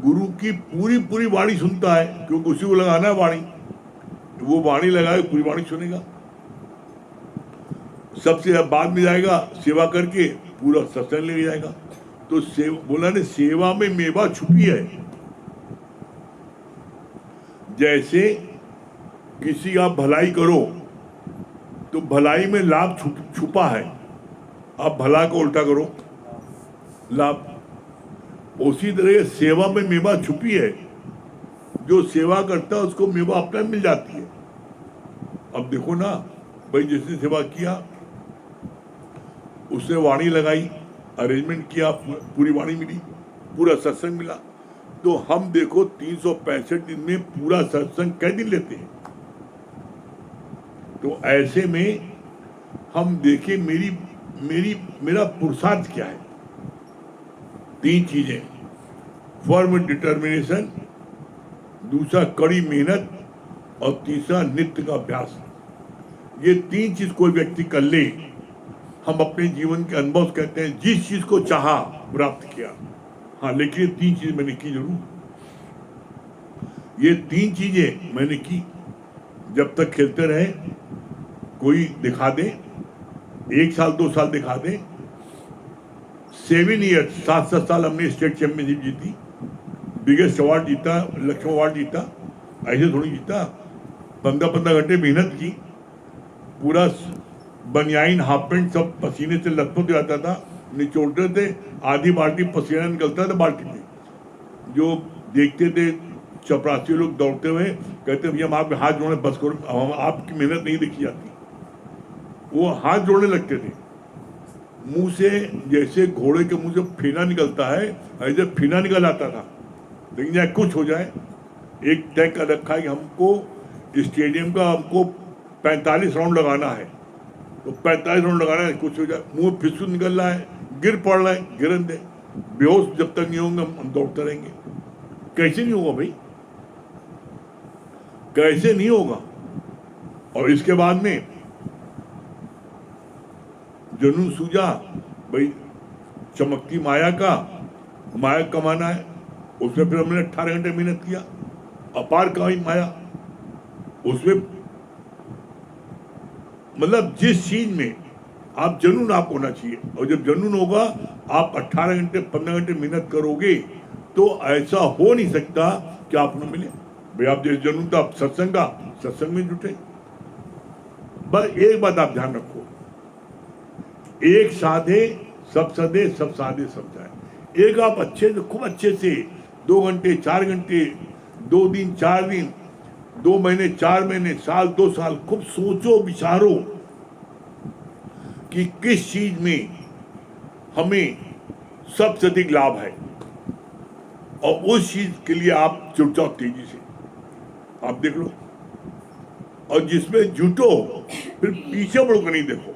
गुरु की पूरी पूरी वाणी सुनता है, क्योंकि उसी को लगाना है वाणी। वो वाणी लगाए पूरी वाणी सुनेगा। सबसे बाद में जाएगा सेवा करके पूरा सत्संग ले जाएगा। तो बोला ने सेवा में मेवा छुपी है। जैसे किसी आप भलाई करो तो भलाई में लाभ छुपा है। आप भला को उल्टा करो, लाभ। उसी तरह सेवा में मेवा छुपी है। जो सेवा करता है उसको मेवा अपना मिल जाती है। अब देखो ना भाई, जिसने सेवा किया उसने वाणी लगाई, अरेंजमेंट किया, पूरी वाणी मिली, पूरा सत्संग मिला। तो हम देखो 365 दिन में पूरा सत्संग कै दिन लेते हैं? तो ऐसे में हम देखें मेरा पुरुषार्थ क्या है। 3 चीजें, फर्म डिटर्मिनेशन, दूसरा कड़ी मेहनत और तीसरा नित्य का अभ्यास। ये 3 चीज कोई व्यक्ति कर ले, हम अपने जीवन के अनुभव कहते हैं जिस चीज को चाहा प्राप्त किया। हाँ, लेकिन ये 3 चीज मैंने की जरूर। ये 3 चीजें मैंने की। जब तक खेलते रहे, कोई दिखा दे, 1 साल 2 साल दिखा दें, 7 ईयर्स 7 साल हमने स्टेट चैंपियनशिप जीती, बिगेस्ट अवार्ड जीता, लक्ष्मण अवार्ड जीता, ऐसे थोड़ी जीता। 15 घंटे मेहनत की, पूरा बनियाइन हाफ पैंट सब पसीने से लथपथ हो जाता था, निचोड़ते थे, आधी बाल्टी पसीना निकलता था बाल्टी में। जो देखते थे चपरासी लोग दौड़ते हुए, कहते भैया हम आप हाथ जोड़ने बस करो, हम आपकी मेहनत नहीं देखी जाती। वो हाथ जोड़ने लगते थे। मुंह से जैसे घोड़े के मुंह से फीना निकलता है, ऐसे फीना निकल आता था। लेकिन चाहे कुछ हो जाए, एक तय कर रखा है कि हमको स्टेडियम का हमको 45 राउंड लगाना है, तो 45 राउंड लगाना है, कुछ हो जाए, मुंह फिसू निकल रहा है, गिर पड़ रहा है, गिरन दे, बेहोश जब तक नहीं होंगे हम दौड़ते रहेंगे। कैसे नहीं होगा भाई, कैसे नहीं होगा। और इसके बाद में जुनून सूझा भाई, चमकती माया कमाना है, उसमें फिर हमने 18 घंटे मेहनत किया। अपार कमाई माया, उसमें मतलब जिस चीज में आप जुनून आप होना चाहिए, और जब जुनून होगा आप 18 घंटे 15 घंटे मेहनत करोगे, तो ऐसा हो नहीं सकता कि आपको मिले। भाई आप जिस जुनून था आप सत्संग में जुटे। बस एक बात आप ध्यान रखो, एक साधे सब सदे, सब साधे सब जाए। एक आप अच्छे से, खूब अच्छे से 2 घंटे 4 घंटे, 2 दिन 4 दिन, 2 महीने 4 महीने, साल 2 साल खूब सोचो विचारो कि किस चीज में हमें सबसे अधिक लाभ है, और उस चीज के लिए आप जुट जाओ तेजी से। आप देख लो, और जिसमें जुटो फिर पीछे मुड़ कर नहीं देखो,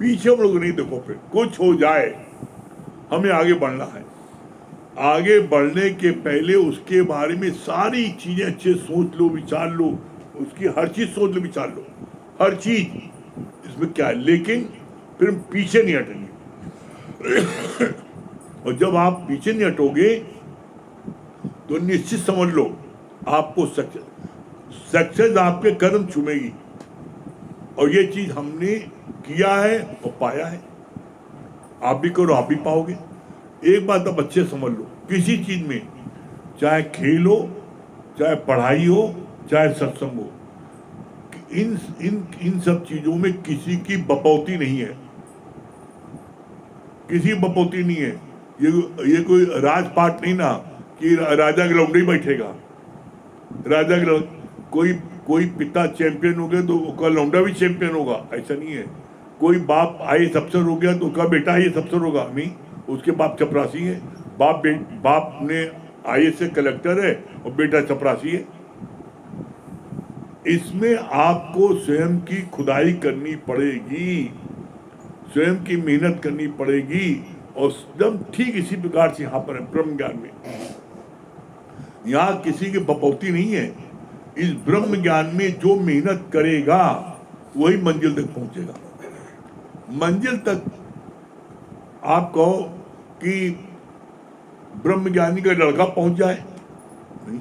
पीछे मुड़ कर नहीं देखो। फिर कुछ हो जाए, हमें आगे बढ़ना है। आगे बढ़ने के पहले उसके बारे में सारी चीजें अच्छे सोच लो, विचार लो, उसकी हर चीज सोच लो, विचार लो, हर चीज इसमें क्या है। लेकिन फिर पीछे नहीं हटेंगे। और जब आप पीछे नहीं हटोगे तो निश्चित समझ लो आपको सक्सेस आपके कदम चूमेगी। और ये चीज हमने किया है और पाया है। आप भी करो, आप भी पाओगे। एक बात आप अच्छे समझ लो, किसी चीज में, चाहे खेल हो, चाहे पढ़ाई हो, चाहे सत्संग हो, इन सब चीजों में किसी की बपौती नहीं है, किसी बपौती नहीं है। ये कोई राजपाट नहीं ना कि राजा के लौंडे ही बैठेगा। राजा के कोई पिता चैंपियन हो गया तो उसका लौंडा भी चैंपियन होगा, ऐसा नहीं है। कोई बाप IAS अफसर हो गया तो उसका बेटा IAS अफसर होगा, नहीं, उसके बाप चपरासी है। बाप ने IAS से कलेक्टर है और बेटा चपरासी है। इसमें आपको स्वयं की खुदाई करनी पड़ेगी, स्वयं की मेहनत करनी पड़ेगी। और एकदम ठीक इसी प्रकार से यहाँ पर है ब्रह्म ज्ञान में, यहाँ किसी की बपौती नहीं है। इस ब्रह्म ज्ञान में जो मेहनत करेगा वही मंजिल तक पहुंचेगा। मंजिल तक आप कहो कि ब्रह्म ज्ञानी का लड़का पहुंच जाए, नहीं,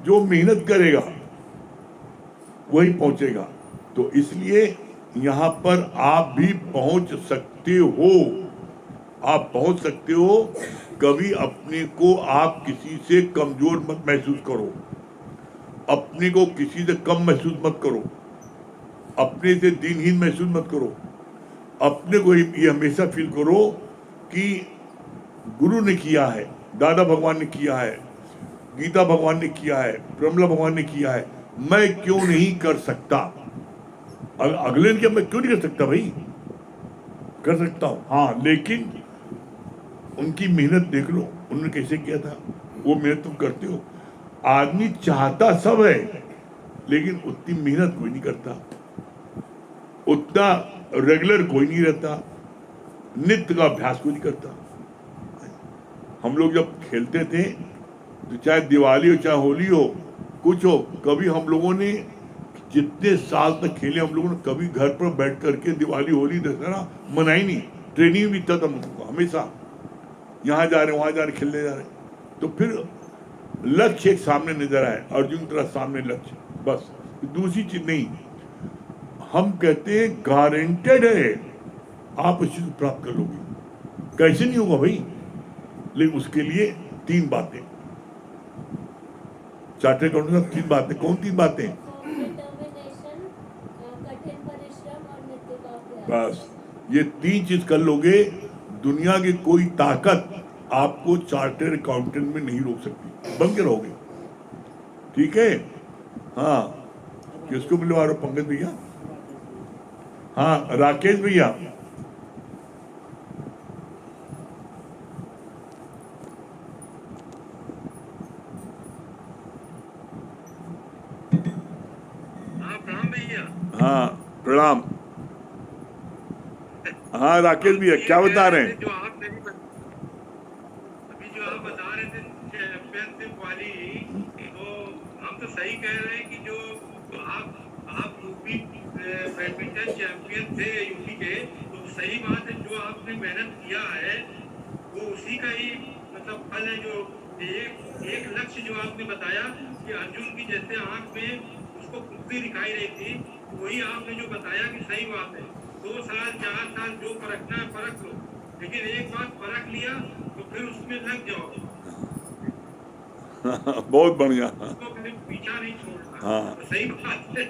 जो मेहनत करेगा वही पहुंचेगा। तो इसलिए यहां पर आप भी पहुंच सकते हो, आप पहुंच सकते हो। कभी अपने को आप किसी से कमजोर मत महसूस करो, अपने को किसी से कम महसूस मत करो, अपने से दीनहीन महसूस मत करो। अपने को ये हमेशा फील करो कि गुरु ने किया है, दादा भगवान ने किया है, गीता भगवान ने किया है, प्रमला भगवान ने किया है, मैं क्यों नहीं कर सकता। अगले ने क्या, मैं क्यों नहीं कर सकता भाई, कर सकता हूं। हाँ, लेकिन उनकी मेहनत देख लो, उन्होंने कैसे किया था, वो मेहनत तुम करते हो। आदमी चाहता सब है, लेकिन उतनी मेहनत कोई नहीं करता, उतना रेगुलर कोई नहीं रहता, नित्य का अभ्यास कोई नहीं करता। हम लोग जब खेलते थे तो चाहे दिवाली हो चाहे होली हो, कुछ हो, कभी हम लोगों ने जितने साल तक खेले, हम लोगों ने कभी घर पर बैठ करके दिवाली होली दशहरा मनाई नहीं। ट्रेनिंग भी था हम लोगों को, हमेशा यहाँ जा रहे वहाँ जा रहे, खेलने जा रहे। तो फिर लक्ष्य एक सामने नजर आए, अर्जुन तरह सामने लक्ष्य, बस दूसरी चीज नहीं। हम कहते हैं गारंटेड है आप इस चीज को प्राप्त कर लोगे। कैसे नहीं होगा भाई, लेकिन उसके लिए 3 बातें, चार्टर्ड अकाउंटेंट 3 बातें। कौन 3 बातें? डिटर्मिनेशन, कठिन परिश्रम और नित्य का अभ्यास। बस ये 3 चीज कर लोगे, दुनिया की कोई ताकत आपको चार्टर्ड अकाउंटेंट में नहीं रोक सकती, बन के रहोगे। ठीक है? हाँ, किसको मिलवा रहे हो? पंकज भैया? हाँ, राकेश भैया। हाँ प्रणाम। हाँ राकेश भैया, क्या बता रहे हैं? जो आप अभी जो आप बता रहे थे चैंपियनशिप वाली, तो हम तो सही कह रहे हैं कि जो आप यूपी बैडमिंटन चैंपियन थे यूपी के, तो सही बात है, जो आपने मेहनत किया है वो उसी का ही मतलब फल है। जो एक लक्ष्य जो आपने बताया कि अर्जुन की जैसे आंख में उसको खुशी दिखाई रही थी, वही आपने जो बताया कि सही बात है। 2 साल 4 साल जो परखना है परख लो, लेकिन एक बार परख लिया तो फिर उसमें लग जाओ। बहुत बढ़िया। उसको कभी पीछा नहीं छोड़ना। हाँ। तो सही बात है,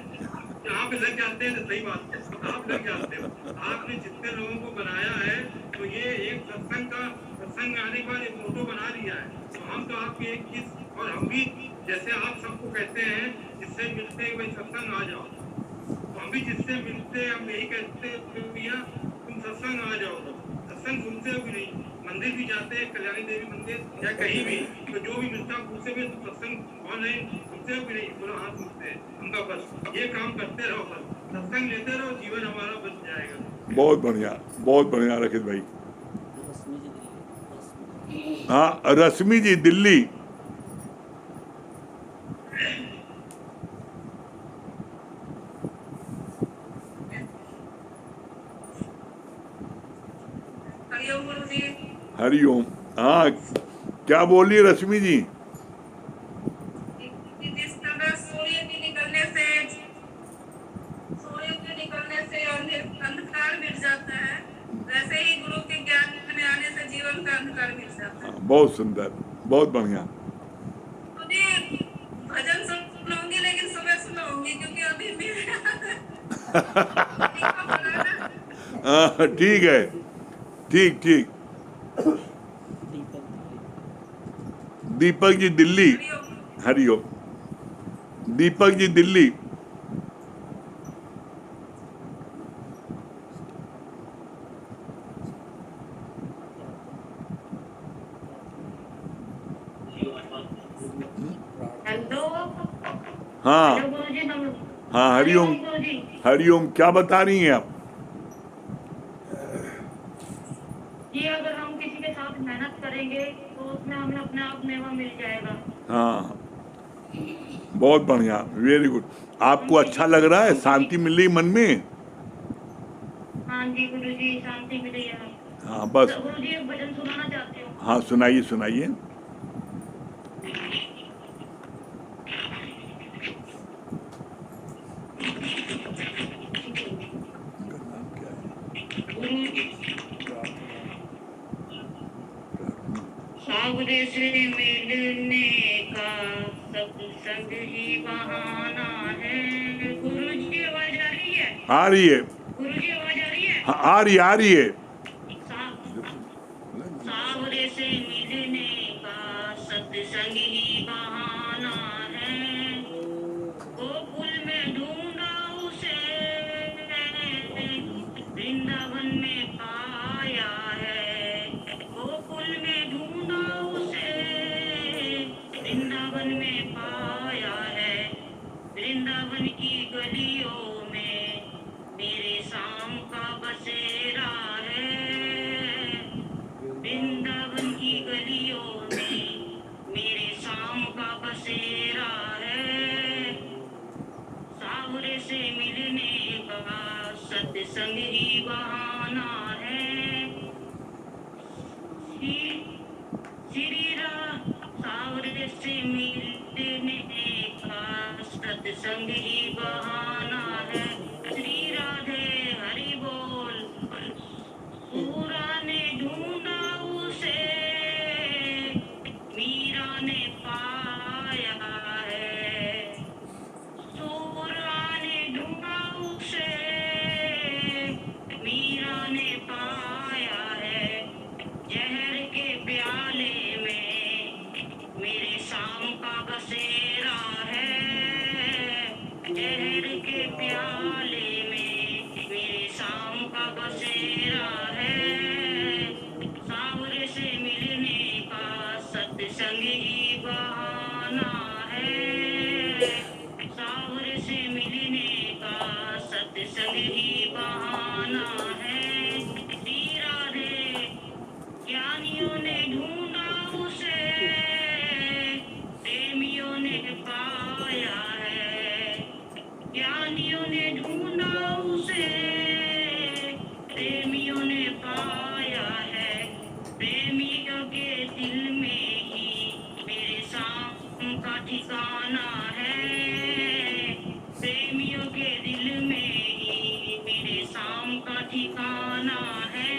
आप लग जाते हैं तो सही बात है, आप लग जाते हो। आपने जितने लोगों को बनाया है, तो ये एक सत्संग आने के बाद एक फोटो बना लिया है। तो हम तो आपकी एक चीज, और हम भी जैसे आप सबको कहते हैं जिससे मिलते हैं भाई सत्संग आ जाओ, तो हम भी जिससे मिलते हैं हम यही कहते हैं भैया तुम सत्संग आ जाओ। सत्संग सुनते हो कि नहीं? मंदिर भी जाते हैं, कल्याणी देवी मंदिर या कहीं भी, तो जो भी मिलता है पूछते हुए तुम सत्संग ऑनलाइन सुनते हो कि नहीं? बोला हाँ सुनते हैं। हमका बस ये काम करते रहो, बस सत्संग लेते रहो, जीवन हमारा बन जाएगा। बहुत बढ़िया राकेश भाई। हाँ रश्मि जी दिल्ली। हरिओम गुरु जी। हरिओम। हाँ क्या बोलिए रश्मि जी? जिस तरह सूर्य के निकलने से अंधकार मिट जाता है, वैसे ही गुरु के ज्ञान में आने से जीवन का अंधकार मिट जाता है। बहुत सुंदर, बहुत बढ़िया। मुझे भजन सुनाऊंगी, लेकिन सुबह सुनाऊंगी क्योंकि अभी ठीक है, ठीक ठीक। दीपक जी दिल्ली। हरिओम। दीपक जी दिल्ली। हेलो। हाँ गुरुजी हाँ हरिओम। हरिओम, क्या बता रही हैं आप? कि अगर हम किसी के साथ मेहनत करेंगे तो उसमें हमें अपने आप मेवा मिल जाएगा। हाँ बहुत बढ़िया, वेरी गुड। आपको अच्छा लग रहा है? शांति मिल रही मन में? हाँ जी गुरुजी, शांति मिली है। हाँ बस। तो गुरुजी एक भजन सुनाना चाहते हो? हाँ सुनाइए सुनाइए। सावरे से मिलने का सत्संग ही बहाना है। गुरुजी आवाज आ रही है? आ रही है। गुरुजी आवाज आ रही है? हाँ आ रही है। सावरे से मिलने का सत्संग ही बहाना है। गोकुल में ढूंढा उसे, वृंदावन में पाया है। गोकुल में ढूंढा उसे, वृंदावन में पाया है। वृंदावन की गलियों में मेरे शाम का बसेरा है। वृंदावन की गलियों में मेरे शाम का बसेरा है। सावरे से मिलने का सत्संग ही बहाना है। श्री राम। सावरे से मिलने का सत्संग ही बहाना है। श्री शहर के प्याले में मेरे शाम का बसेरा है। सावरे से मिलने का सत्संग ही बहाना है। सावरे से मिलने का सत्संग ही बहाना है। श्री राधे ज्ञानियों ने ढूंढा उसे, प्रेमियों ने पाया है। ज्ञानियों ने ढूंढा उसे, प्रेमियों ने पाया है। प्रेमियों के दिल में ही मेरे शाम का ठिकाना है। प्रेमियों के दिल में ही मेरे शाम का ठिकाना है।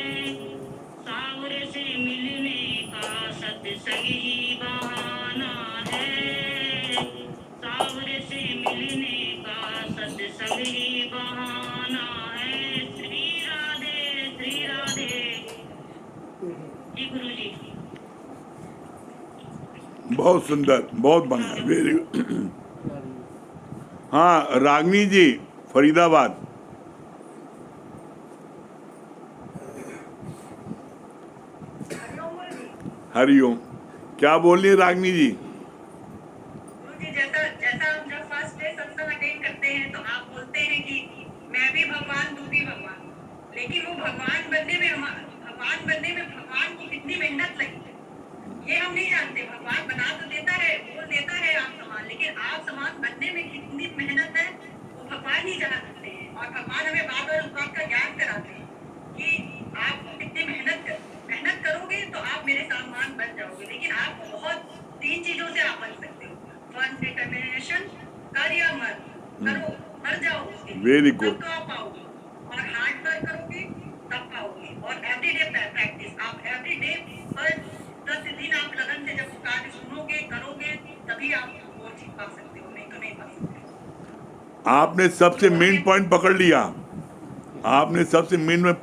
सावरे से मिलने का सत्संग ही बहाना है। सावरे से मिलने का सत्संग ही बहाना है। श्री राधे श्री राधे। जी गुरु जी। बहुत सुंदर, बहुत बढ़िया, वेरी गुड। हाँ, रागनी जी, फरीदाबाद। हरिओम। क्या बोल रही है रागनी जी? गुरुजी, जैसा जैसा हम जब फर्स्ट डे सत्संग अटेंड करते हैं तो आप बोलते हैं कि मैं भी भगवान, तू भी भगवान, लेकिन वो भगवान बनने में भगवान को कितनी मेहनत लगी ये हम नहीं जानते। भगवान बना तो देता है, बोल देता है आप समान, लेकिन आप समान बनने में कितनी मेहनत है वो भगवान ही जान सकते हैं। और भगवान हमें बार बार उस बात का ज्ञान कराते हैं कि आप कितनी मेहनत करोगे तो आप मेरे सामान बन जाओगे। लेकिन आप बहुत 3 चीजों से आप बन सकते हो। फर्स्ट डिटर्मिनेशन, कर या मर, करो, मर जाओ उसके लिए, Very good. तब तो आप पाओगे। और हार्ड वर्क करोगे तब पाओगे। और एवरीडे प्रैक्टिस, आप एवरीडे हर प्रतिदिन आप लगन से जब कार्य सुनोगे करोगे तभी आप वो चीज पा सकते हो, नहीं तो नहीं पा सकते। आपने सबसे मेन पॉइंट पकड़ लिया। आपने सबसे मेन में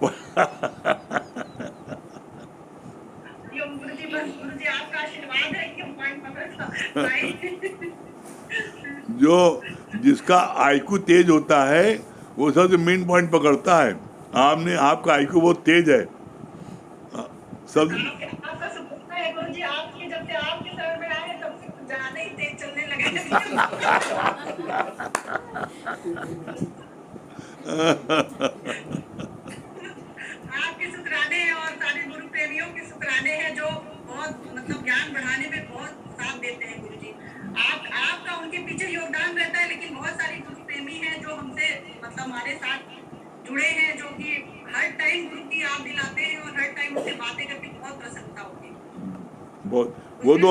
गुरुजी आपका आशीर्वाद है कि हम पॉइंट पकड़ पाए। जो जिसका आईक्यू तेज होता है वो सबसे मेन पॉइंट पकड़ता है। आपका आईक्यू बहुत तेज है। सब आपका सुपुत्र है गुरुजी, आपके जब से आपके शरण में आए तब से कुछ ज्यादा ही तेज चलने लगे। आपके शुक्राने हैं और सारे गुरु प्रेमियों के शुक्राने हैं जो बहुत मतलब ज्ञान बढ़ाने में बहुत साथ देते हैं गुरुजी। आपका उनके पीछे योगदान रहता है, लेकिन बहुत सारे गुरु प्रेमी हैं जो हमसे मतलब हमारे साथ जुड़े हैं, जो कि हर टाइम गुरु की याद दिलाते हैं और हर टाइम उनसे बातें करके बहुत प्रसन्नता होती है। बहुत वो तो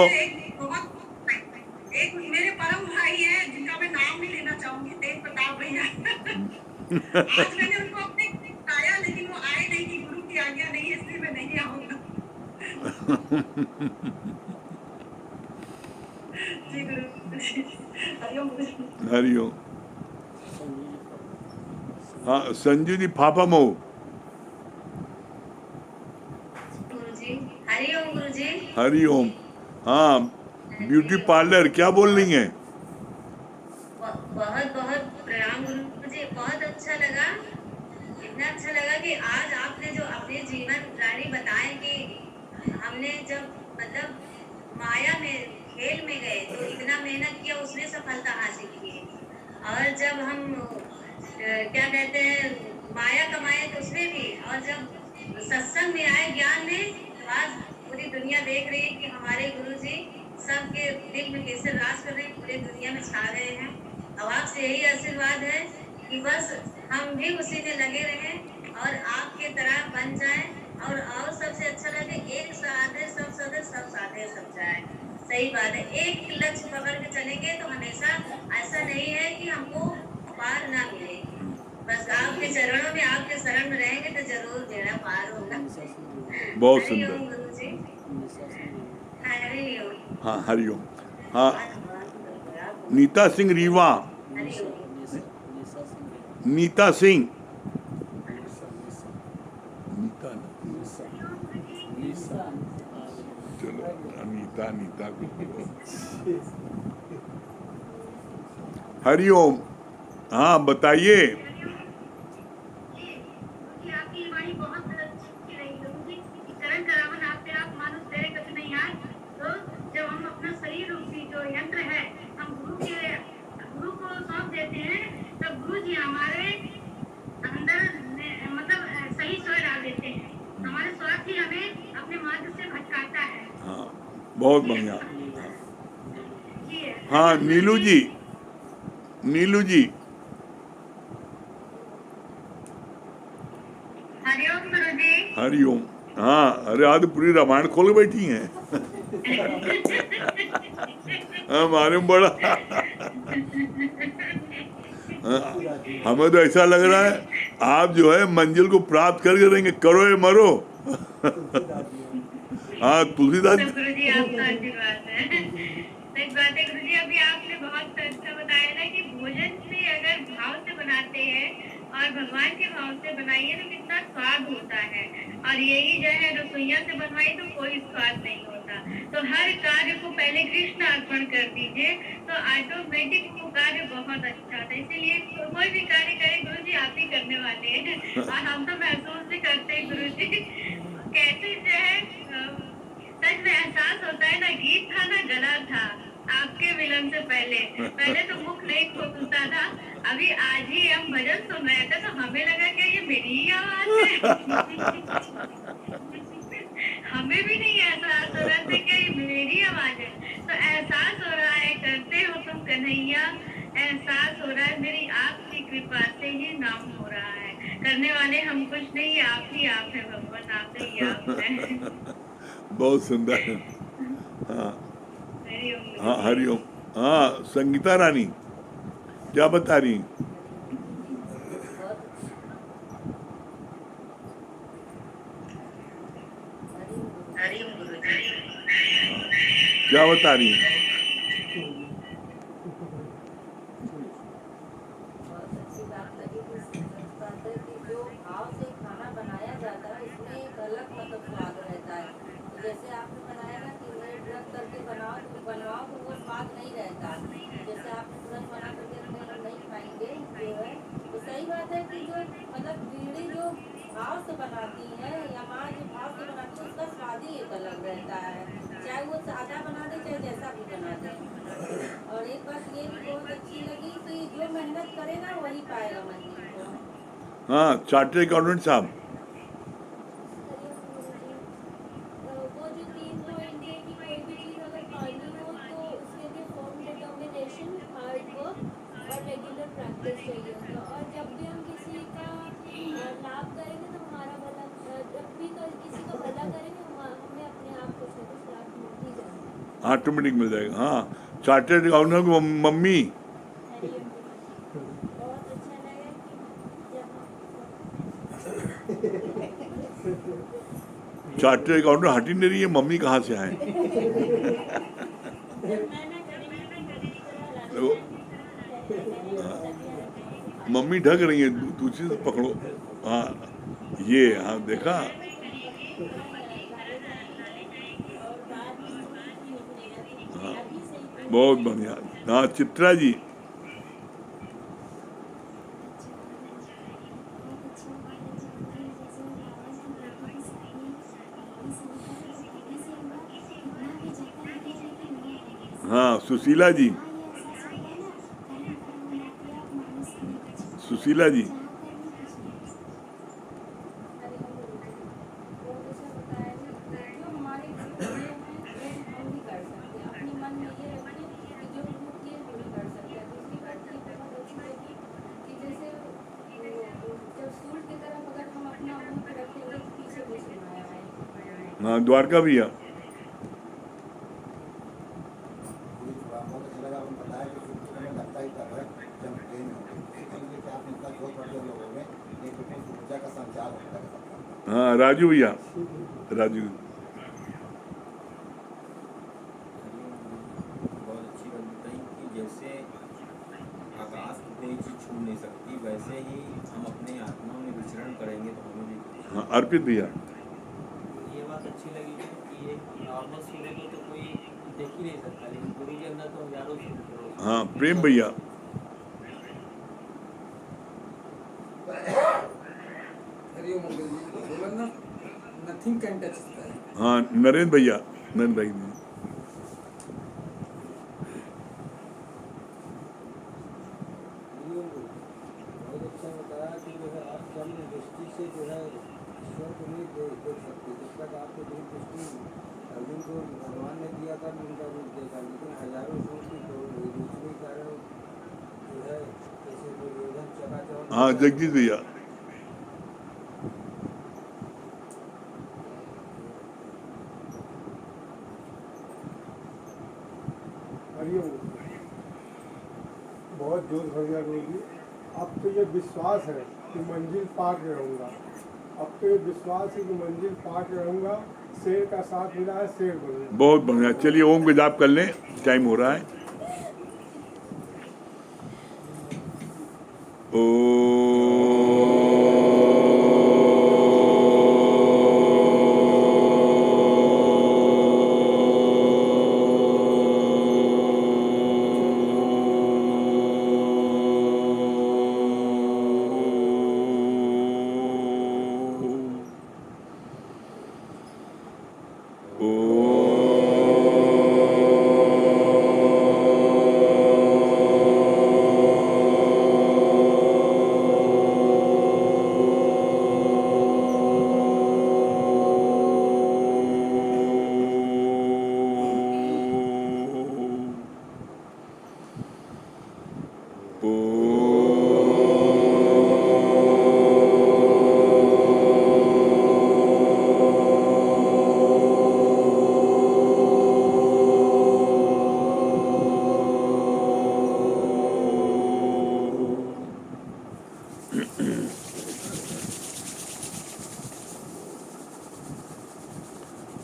एक मेरे परम भाई है जिनका मैं नाम नहीं लेना चाहूंगी, तेज प्रताप भैया। आज मैंने उनको अपने बताया, लेकिन वो आए नहीं कि गुरु की आज्ञा नहीं है, इसलिए मैं नहीं आऊंगा। जी गुरु। हरिओम गुरु। हरिओम। हाँ, संजू जी फाफा मऊ। गुरुजी, हरिओम गुरुजी। हरिओम। हाँ, ब्यूटी पार्लर क्या बोल रही हैं? बहुत बहुत प्रणाम गुरुजी, बहुत अच्छा लगा। इतना अच्छा लगा कि आज आपने जो अपने जीवन रानी बताए कि हमने जब मतलब माया में खेल में गए तो इतना मेहनत किया, उसमें सफलता हासिल की। और जब हम क्या कहते हैं माया कमाए तो उसमें भी, और जब सत्संग में आए ज्ञान में, तो आज पूरी दुनिया देख रही है कि हमारे गुरुजी सबके दिल में कैसे राज कर रहे हैं, पूरी दुनिया में छा रहे हैं। अब आपसे यही आशीर्वाद है कि बस हम भी उसी में लगे रहें और आपके तरह बन जाएं। और सबसे अच्छा लगे एक साधे सब सदे, सब साधे सब जाए। सही बात है, एक लक्ष्य पकड़ के चलेंगे तो हमेशा ऐसा नहीं है कि हमको पार ना मिले। बस आपके चरणों में, आपके शरण में रहेंगे तो जरूर बेड़ा पार होगा। बहुत हरिओम सुंदर। गुरुजी, हरिओम। हाँ, हरिओम। हाँ, नीता सिंह रीवा। नीता सिंह। चलो, नीता कुछ बोलो। हरिओम। हाँ बताइए। जी आपकी वाणी बहुत अच्छी रही गुरु जी। करण करावन आपसे आप मानुष तेरे कभी नहीं आए। तो जब हम अपना शरीर रूपी जो यंत्र है हम गुरु को सौंप देते हैं तब गुरु जी हमारे अंदर मतलब सही स्वर डाल देते हैं। हमारे स्वार्थ ही हमें अपने मार्ग से भटकाता है। हाँ बहुत बढ़िया। जी हाँ नीलू जी, नीलू जी। हरिओम गुरु जी। हरिओम। हाँ अरे आज पूरी रामायण खोल के बैठी हैं। हमारे में बड़ा हमें तो ऐसा लग रहा है आप जो है मंजिल को प्राप्त करके रहेंगे, करो या मरो। हाँ तुलसीदास तो गुरु जी आपका आशीर्वाद है। सही बात है गुरु जी। अभी आपने बहुत अच्छा बताया ना कि भोजन से अगर भाव से बनाते हैं और भगवान के भाव से बनाइए तो कितना स्वाद होता है। और यही जो है रसोइया से बनवाई तो कोई स्वाद नहीं होता। तो हर कार्य को पहले कृष्ण अर्पण कर दीजिए तो ऑटोमेटिक वो कार्य बहुत अच्छा था। इसीलिए कोई भी कार्य करे गुरु जी आप ही करने वाले हैं। और हम तो महसूस भी करते हैं गुरु जी कैसे जो है सच में एहसास होता है ना। गीत था ना गला था आपके मिलन से पहले तो मुख नहीं खुलता था। अभी आज ही हम भजन सुन रहे थे तो हमें लगा कि ये मेरी ही आवाज है। हमें भी नहीं एहसास हो रहा था कि ये मेरी आवाज है। तो एहसास हो रहा है करते हो तुम कन्हैया। एहसास हो रहा है मेरी आपकी कृपा से ही नाम हो रहा है। करने वाले हम कुछ नहीं आप ही आप है भगवान आप ही आप है। बहुत सुंदर। हाँ हरिओम गुरु हाँ जी। हरिओम। हाँ संगीता रानी क्या बता रही? हरिओम गुरु जी। क्या बता रही? बहुत अच्छी बात लगी कि सच बात है कि जो भाव से खाना बनाया जाता है उसमें एक अलग मतलब स्वाद रहता है। तो जैसे आपने बनाया ना कि रेड रख करके बनाओ तो वो स्वाद नहीं रहता। जैसे आपने तुरंत बना करके रखे हम नहीं खाएंगे जो है तो सही बात है कि जो मतलब बीड़ी जो भाव से बनाती है या माँ जो भाव से बनाती है उसका स्वाद ही एक अलग रहता है। चाहे वो सादा बना दे चाहे जैसा भी बना दे। और एक बात ये भी बहुत अच्छी लगी कि जो मेहनत करे ना वही पाएगा मंजिल को। हाँ चार्टर्ड अकाउंटेंट साहब। वो जो 3 पॉइंट है कि कोई भी चीज़ अगर पानी हो तो उसके लिए फर्म डिटर्मिनेशन, हार्ड वर्क और रेगुलर प्रैक्टिस चाहिए होता है। और जब भी हम किसी का लाभ करेंगे तो हमारा भला, जब भी किसी का भला करेंगे हमें अपने आप कुछ ना कुछ लाभ मिल ही जाएगा। ऑटोमेटिक मिल जाएगा। हाँ चार्टर्ड अकाउंटेंट की मम्मी। हरिओम गुरु जी। बहुत अच्छा लगा कि जब चार्टर्ड अकाउंटेंट हट ही नहीं रही है, मम्मी कहाँ से आए? मम्मी ढक रही है, दूसरी से पकड़ो। हाँ ये हाँ देखा। हाँ बहुत बढ़िया। हाँ चित्रा जी। हाँ सुशीला जी। सुशीला जी। हरिओम गुरु जी। बहुत अच्छा बताया कि जो हमारे गुरु किए हैं वो हम भी कर सकते हैं। अपने मन में ये रखिए कि जो गुरु किए हम भी कर सकते हैं। दूसरी बात ये बहुत अच्छी लगी कि जैसे जब सूर्य की तरफ अगर हम अपना मुख रखेंगे तो पीछे भी सुनाया है। हाँ द्वारका भैया। बहुत अच्छा लगा आपने बताया कि सूर्य में लगता ही तब है जब ट्रेन में होगी। इसी तरीके से आप इतना जोर पड़ते हम लोगों में एक ऊर्जा का संचार होता है सबका। हाँ राजू भैया। राजू। बहुत अच्छी बात बताई कि जैसे आकाश को कोई चीज़ छू नहीं सकती वैसे ही हम अपने आत्मा में विचरण करेंगे तो हमें भी हाँ अर्पित भैया। ये बात अच्छी लगी कि एक नॉर्मल सूर्य को तो कोई देख ही नहीं सकता लेकिन गुरु के अंदर तो हजारों सूर्य। हाँ प्रेम भैया। थिंक एंड टच होता है। हाँ नरेंद्र भैया, नरेंद्र भाई जी। बहुत अच्छा बताया कि जो है आप कम दृष्टि से जो है ईश्वर को नहीं देख सकते। जब तक आपको दिव्य दृष्टि अर्जुन को भगवान ने दिया था उनका रूप देखा, लेकिन हजारों रूप की दूसरे कारण जो है जैसे दुर्योधन चकाचौंध। हाँ जगदीश भैया। हरिओम। बहुत जोश भर गया गुरु जी। अब तो ये विश्वास है कि मंजिल पार रहूँगा। अब तो ये विश्वास है कि मंजिल पार रहूँगा। शेर का साथ मिला है, शेर बनूंगा। बहुत बढ़िया। चलिए ओम का जाप कर लें, टाइम हो रहा है।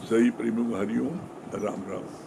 सही प्रेमी हरिओम, राम राम।